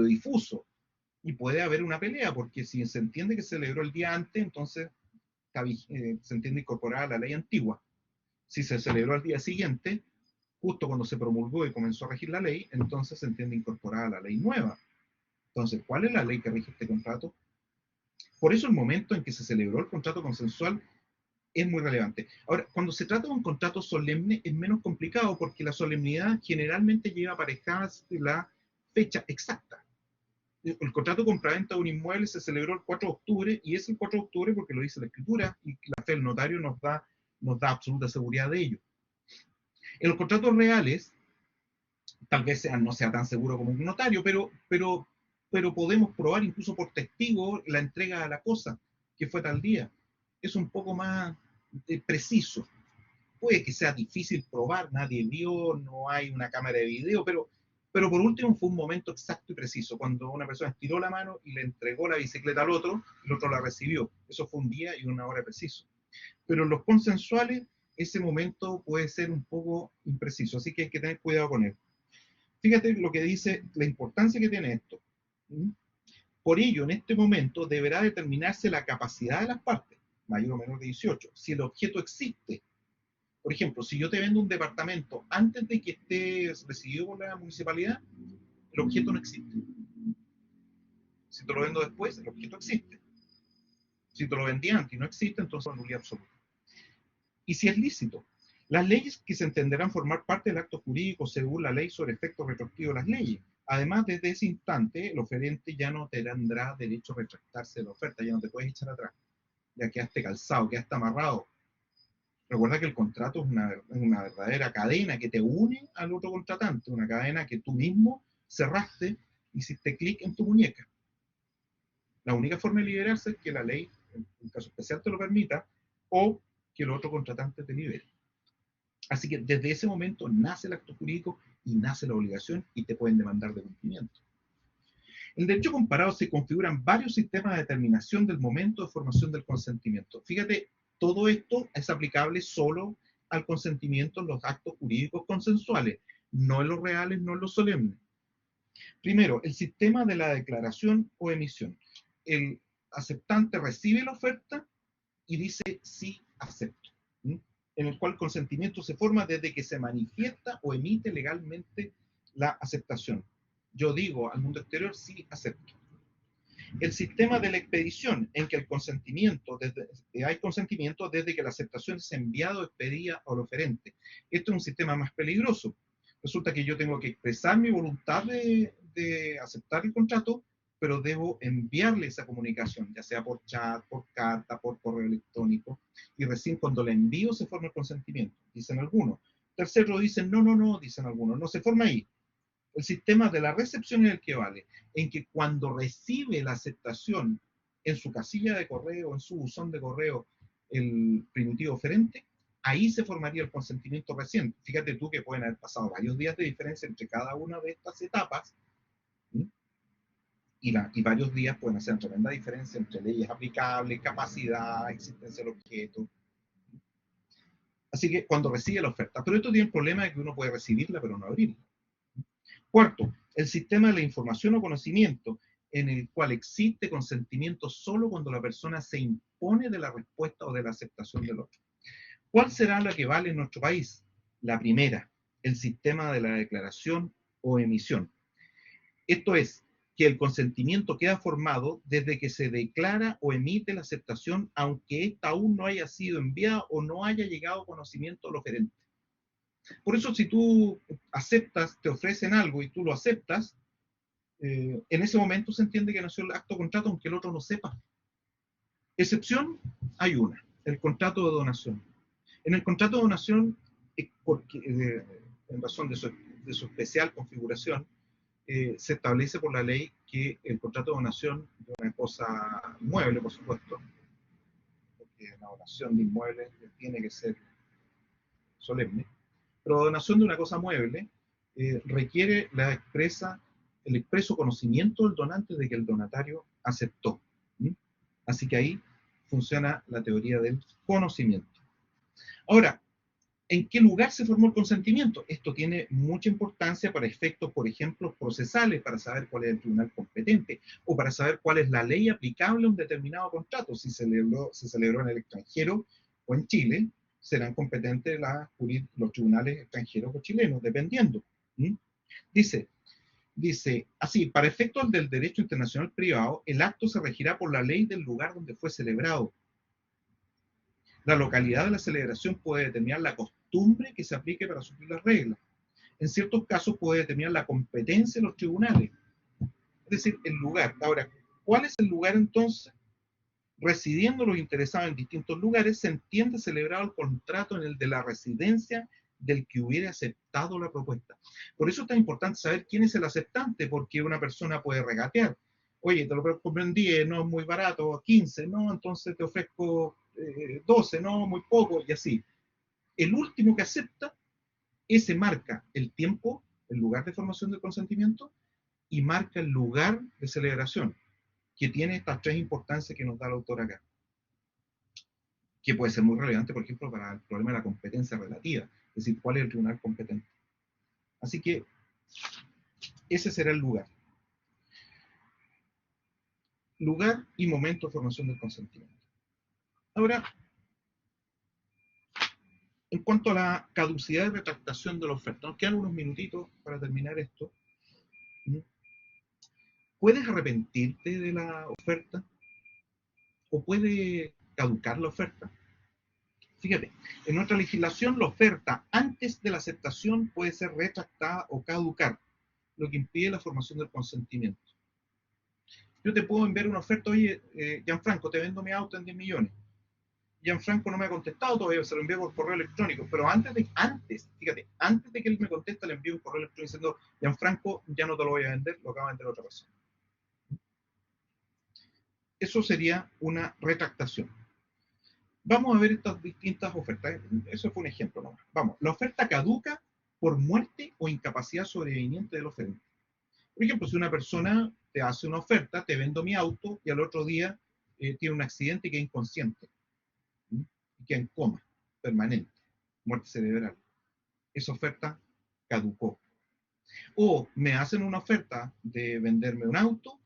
difuso y puede haber una pelea, porque si se entiende que se celebró el día antes, entonces se entiende incorporada a la ley antigua. Si se celebró al día siguiente, justo cuando se promulgó y comenzó a regir la ley, entonces se entiende incorporada a la ley nueva. Entonces, ¿cuál es la ley que rige este contrato? Por eso el momento en que se celebró el contrato consensual es muy relevante. Ahora, cuando se trata de un contrato solemne es menos complicado porque la solemnidad generalmente lleva aparejadas la fecha exacta. El contrato de compraventa de un inmueble se celebró el 4 de octubre y es el 4 de octubre porque lo dice la escritura y la fe del notario nos da absoluta seguridad de ello. En los contratos reales, tal vez no sea tan seguro como un notario, pero podemos probar incluso por testigo la entrega de la cosa, que fue tal día. Es un poco más preciso. Puede que sea difícil probar, nadie vio, no hay una cámara de video, pero por último fue un momento exacto y preciso, cuando una persona estiró la mano y le entregó la bicicleta al otro, el otro la recibió. Eso fue un día y una hora preciso. Pero en los consensuales, ese momento puede ser un poco impreciso, así que hay que tener cuidado con él. Fíjate lo que dice, la importancia que tiene esto. ¿Mm? Por ello, en este momento deberá determinarse la capacidad de las partes, mayor o menor de 18, si el objeto existe. Por ejemplo, si yo te vendo un departamento antes de que esté recibido por la municipalidad, el objeto no existe. Si te lo vendo después, el objeto existe. Si te lo vendí antes y no existe, entonces es nulidad absoluta. Y si es lícito, las leyes que se entenderán formar parte del acto jurídico según la ley sobre efectos retroactivos de las leyes. Además, desde ese instante, el oferente ya no tendrá derecho a retractarse de la oferta, ya no te puedes echar atrás. Ya quedaste calzado, quedaste amarrado. Recuerda que el contrato es una verdadera cadena que te une al otro contratante, una cadena que tú mismo cerraste, hiciste clic en tu muñeca. La única forma de liberarse es que la ley, en un caso especial, te lo permita, o que el otro contratante te libere. Así que desde ese momento nace el acto jurídico y nace la obligación y te pueden demandar de cumplimiento. En el derecho comparado se configuran varios sistemas de determinación del momento de formación del consentimiento. Fíjate, todo esto es aplicable solo al consentimiento en los actos jurídicos consensuales, no en los reales, no en los solemnes. Primero, el sistema de la declaración o emisión. El aceptante recibe la oferta y dice sí acepto, ¿sí? En el cual el consentimiento se forma desde que se manifiesta o emite legalmente la aceptación. Yo digo al mundo exterior sí acepto. El sistema de la expedición, en que el consentimiento, hay consentimiento desde que la aceptación es enviada o expedida al oferente. Esto es un sistema más peligroso. Resulta que yo tengo que expresar mi voluntad de aceptar el contrato, pero debo enviarle esa comunicación, ya sea por chat, por carta, por correo electrónico, y recién cuando la envío se forma el consentimiento, dicen algunos. Tercero dicen, no, no, no, dicen algunos, no se forma ahí. El sistema de la recepción es el que vale, en que cuando recibe la aceptación en su casilla de correo, en su buzón de correo, el primitivo oferente, ahí se formaría el consentimiento reciente. Fíjate tú que pueden haber pasado varios días de diferencia entre cada una de estas etapas, ¿sí? Y varios días pueden hacer tremenda diferencia entre leyes aplicables, capacidad, existencia del objeto. Así que cuando recibe la oferta, pero esto tiene el problema de que uno puede recibirla pero no abrirla. Cuarto, el sistema de la información o conocimiento, en el cual existe consentimiento solo cuando la persona se impone de la respuesta o de la aceptación del otro. ¿Cuál será la que vale en nuestro país? La primera, el sistema de la declaración o emisión. Esto es, que el consentimiento queda formado desde que se declara o emite la aceptación, aunque ésta aún no haya sido enviada o no haya llegado a conocimiento del oferente. Por eso, si tú aceptas, te ofrecen algo y tú lo aceptas, en ese momento se entiende que nació el acto de contrato, aunque el otro no sepa. Excepción hay una, el contrato de donación. En el contrato de donación, porque, en razón de su especial configuración, se establece por la ley que el contrato de donación de una cosa mueble, por supuesto, porque la donación de inmuebles tiene que ser solemne, pero la donación de una cosa mueble requiere el expreso conocimiento del donante de que el donatario aceptó. ¿Sí? Así que ahí funciona la teoría del conocimiento. Ahora, ¿en qué lugar se formó el consentimiento? Esto tiene mucha importancia para efectos, por ejemplo, procesales, para saber cuál es el tribunal competente o para saber cuál es la ley aplicable a un determinado contrato. Si se celebró en el extranjero o en Chile, serán competentes los tribunales extranjeros o chilenos, dependiendo. ¿Mm? Dice, así, para efectos del derecho internacional privado, el acto se regirá por la ley del lugar donde fue celebrado. La localidad de la celebración puede determinar la costumbre que se aplique para suplir las reglas. En ciertos casos puede determinar la competencia de los tribunales, es decir, el lugar. Ahora, ¿cuál es el lugar entonces? Residiendo los interesados en distintos lugares, se entiende celebrado el contrato en el de la residencia del que hubiera aceptado la propuesta. Por eso es tan importante saber quién es el aceptante, porque una persona puede regatear. Oye, te lo compro en 10, no es muy barato, 15, no, entonces te ofrezco 12, no, muy poco, y así. El último que acepta, ese marca el tiempo, el lugar de formación del consentimiento, y marca el lugar de celebración, que tiene estas tres importancias que nos da el autor acá, que puede ser muy relevante, por ejemplo, para el problema de la competencia relativa, es decir, cuál es el tribunal competente. Así que Ese será el lugar. Lugar y momento de formación del consentimiento. Ahora, en cuanto a la caducidad y retractación de la oferta, nos quedan unos minutitos para terminar esto. ¿Puedes arrepentirte de la oferta? ¿O puede caducar la oferta? Fíjate, en nuestra legislación la oferta antes de la aceptación puede ser retractada o caducar, lo que impide la formación del consentimiento. Yo te puedo enviar una oferta, oye, Gianfranco, te vendo mi auto en 10 millones. Gianfranco no me ha contestado todavía, se lo envío por correo electrónico, pero antes de que él me conteste, le envío un correo electrónico diciendo, Gianfranco, ya no te lo voy a vender, lo acaba de vender otra persona. Eso sería una retractación. Vamos a ver estas distintas ofertas. Eso fue un ejemplo nomás. Vamos, la oferta caduca por muerte o incapacidad sobreveniente del oferente. Por ejemplo, si una persona te hace una oferta, te vendo mi auto y al otro día tiene un accidente y queda inconsciente. Y queda en coma permanente, muerte cerebral. Esa oferta caducó. O me hacen una oferta de venderme un auto,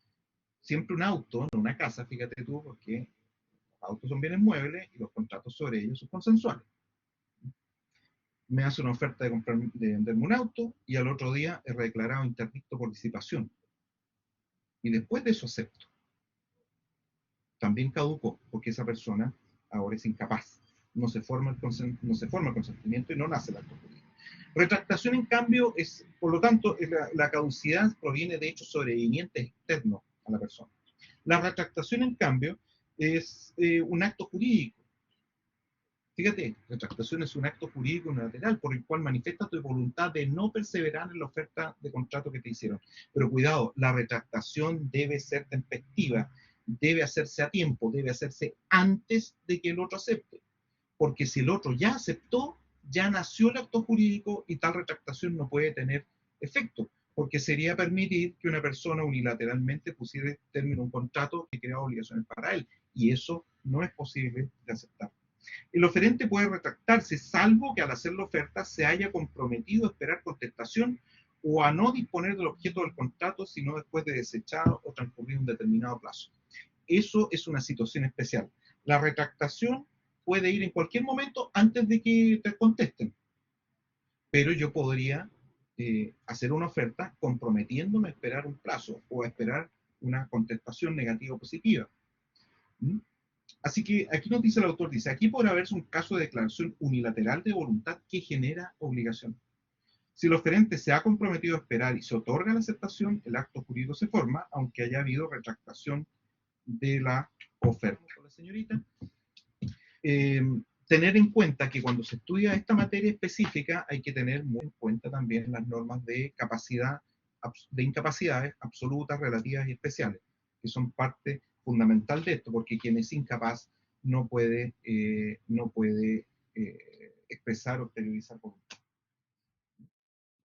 siempre un auto, no una casa, fíjate tú, porque los autos son bienes muebles y los contratos sobre ellos son consensuales. Me hace una oferta de venderme un auto y al otro día es declarado interdicto por disipación. Y después de eso acepto. También caducó, porque esa persona ahora es incapaz. No se forma el consentimiento y no nace el acto jurídico. Retractación, en cambio, es, por lo tanto, la caducidad proviene de hechos sobrevinientes externos a la persona. La retractación, en cambio, es un acto jurídico. Fíjate, retractación es un acto jurídico unilateral por el cual manifiestas tu voluntad de no perseverar en la oferta de contrato que te hicieron. Pero cuidado, la retractación debe ser tempestiva, debe hacerse a tiempo, debe hacerse antes de que el otro acepte. Porque si el otro ya aceptó, ya nació el acto jurídico y tal retractación no puede tener efecto, porque sería permitir que una persona unilateralmente pusiera término a un contrato que crea obligaciones para él. Y eso no es posible de aceptar. El oferente puede retractarse, salvo que al hacer la oferta se haya comprometido a esperar contestación o a no disponer del objeto del contrato, sino después de desechado o transcurrido un determinado plazo. Eso es una situación especial. La retractación puede ir en cualquier momento antes de que te contesten, pero yo podría hacer una oferta comprometiéndome a esperar un plazo o a esperar una contestación negativa o positiva. ¿Mm? Así que aquí nos dice el autor, dice, aquí podrá haberse un caso de declaración unilateral de voluntad que genera obligación. Si el oferente se ha comprometido a esperar y se otorga la aceptación, el acto jurídico se forma, aunque haya habido retractación de la oferta. La señorita, tener en cuenta que cuando se estudia esta materia específica hay que tener muy en cuenta también las normas de capacidad, de incapacidades absolutas, relativas y especiales, que son parte fundamental de esto, porque quien es incapaz no puede expresar o exteriorizar voluntad.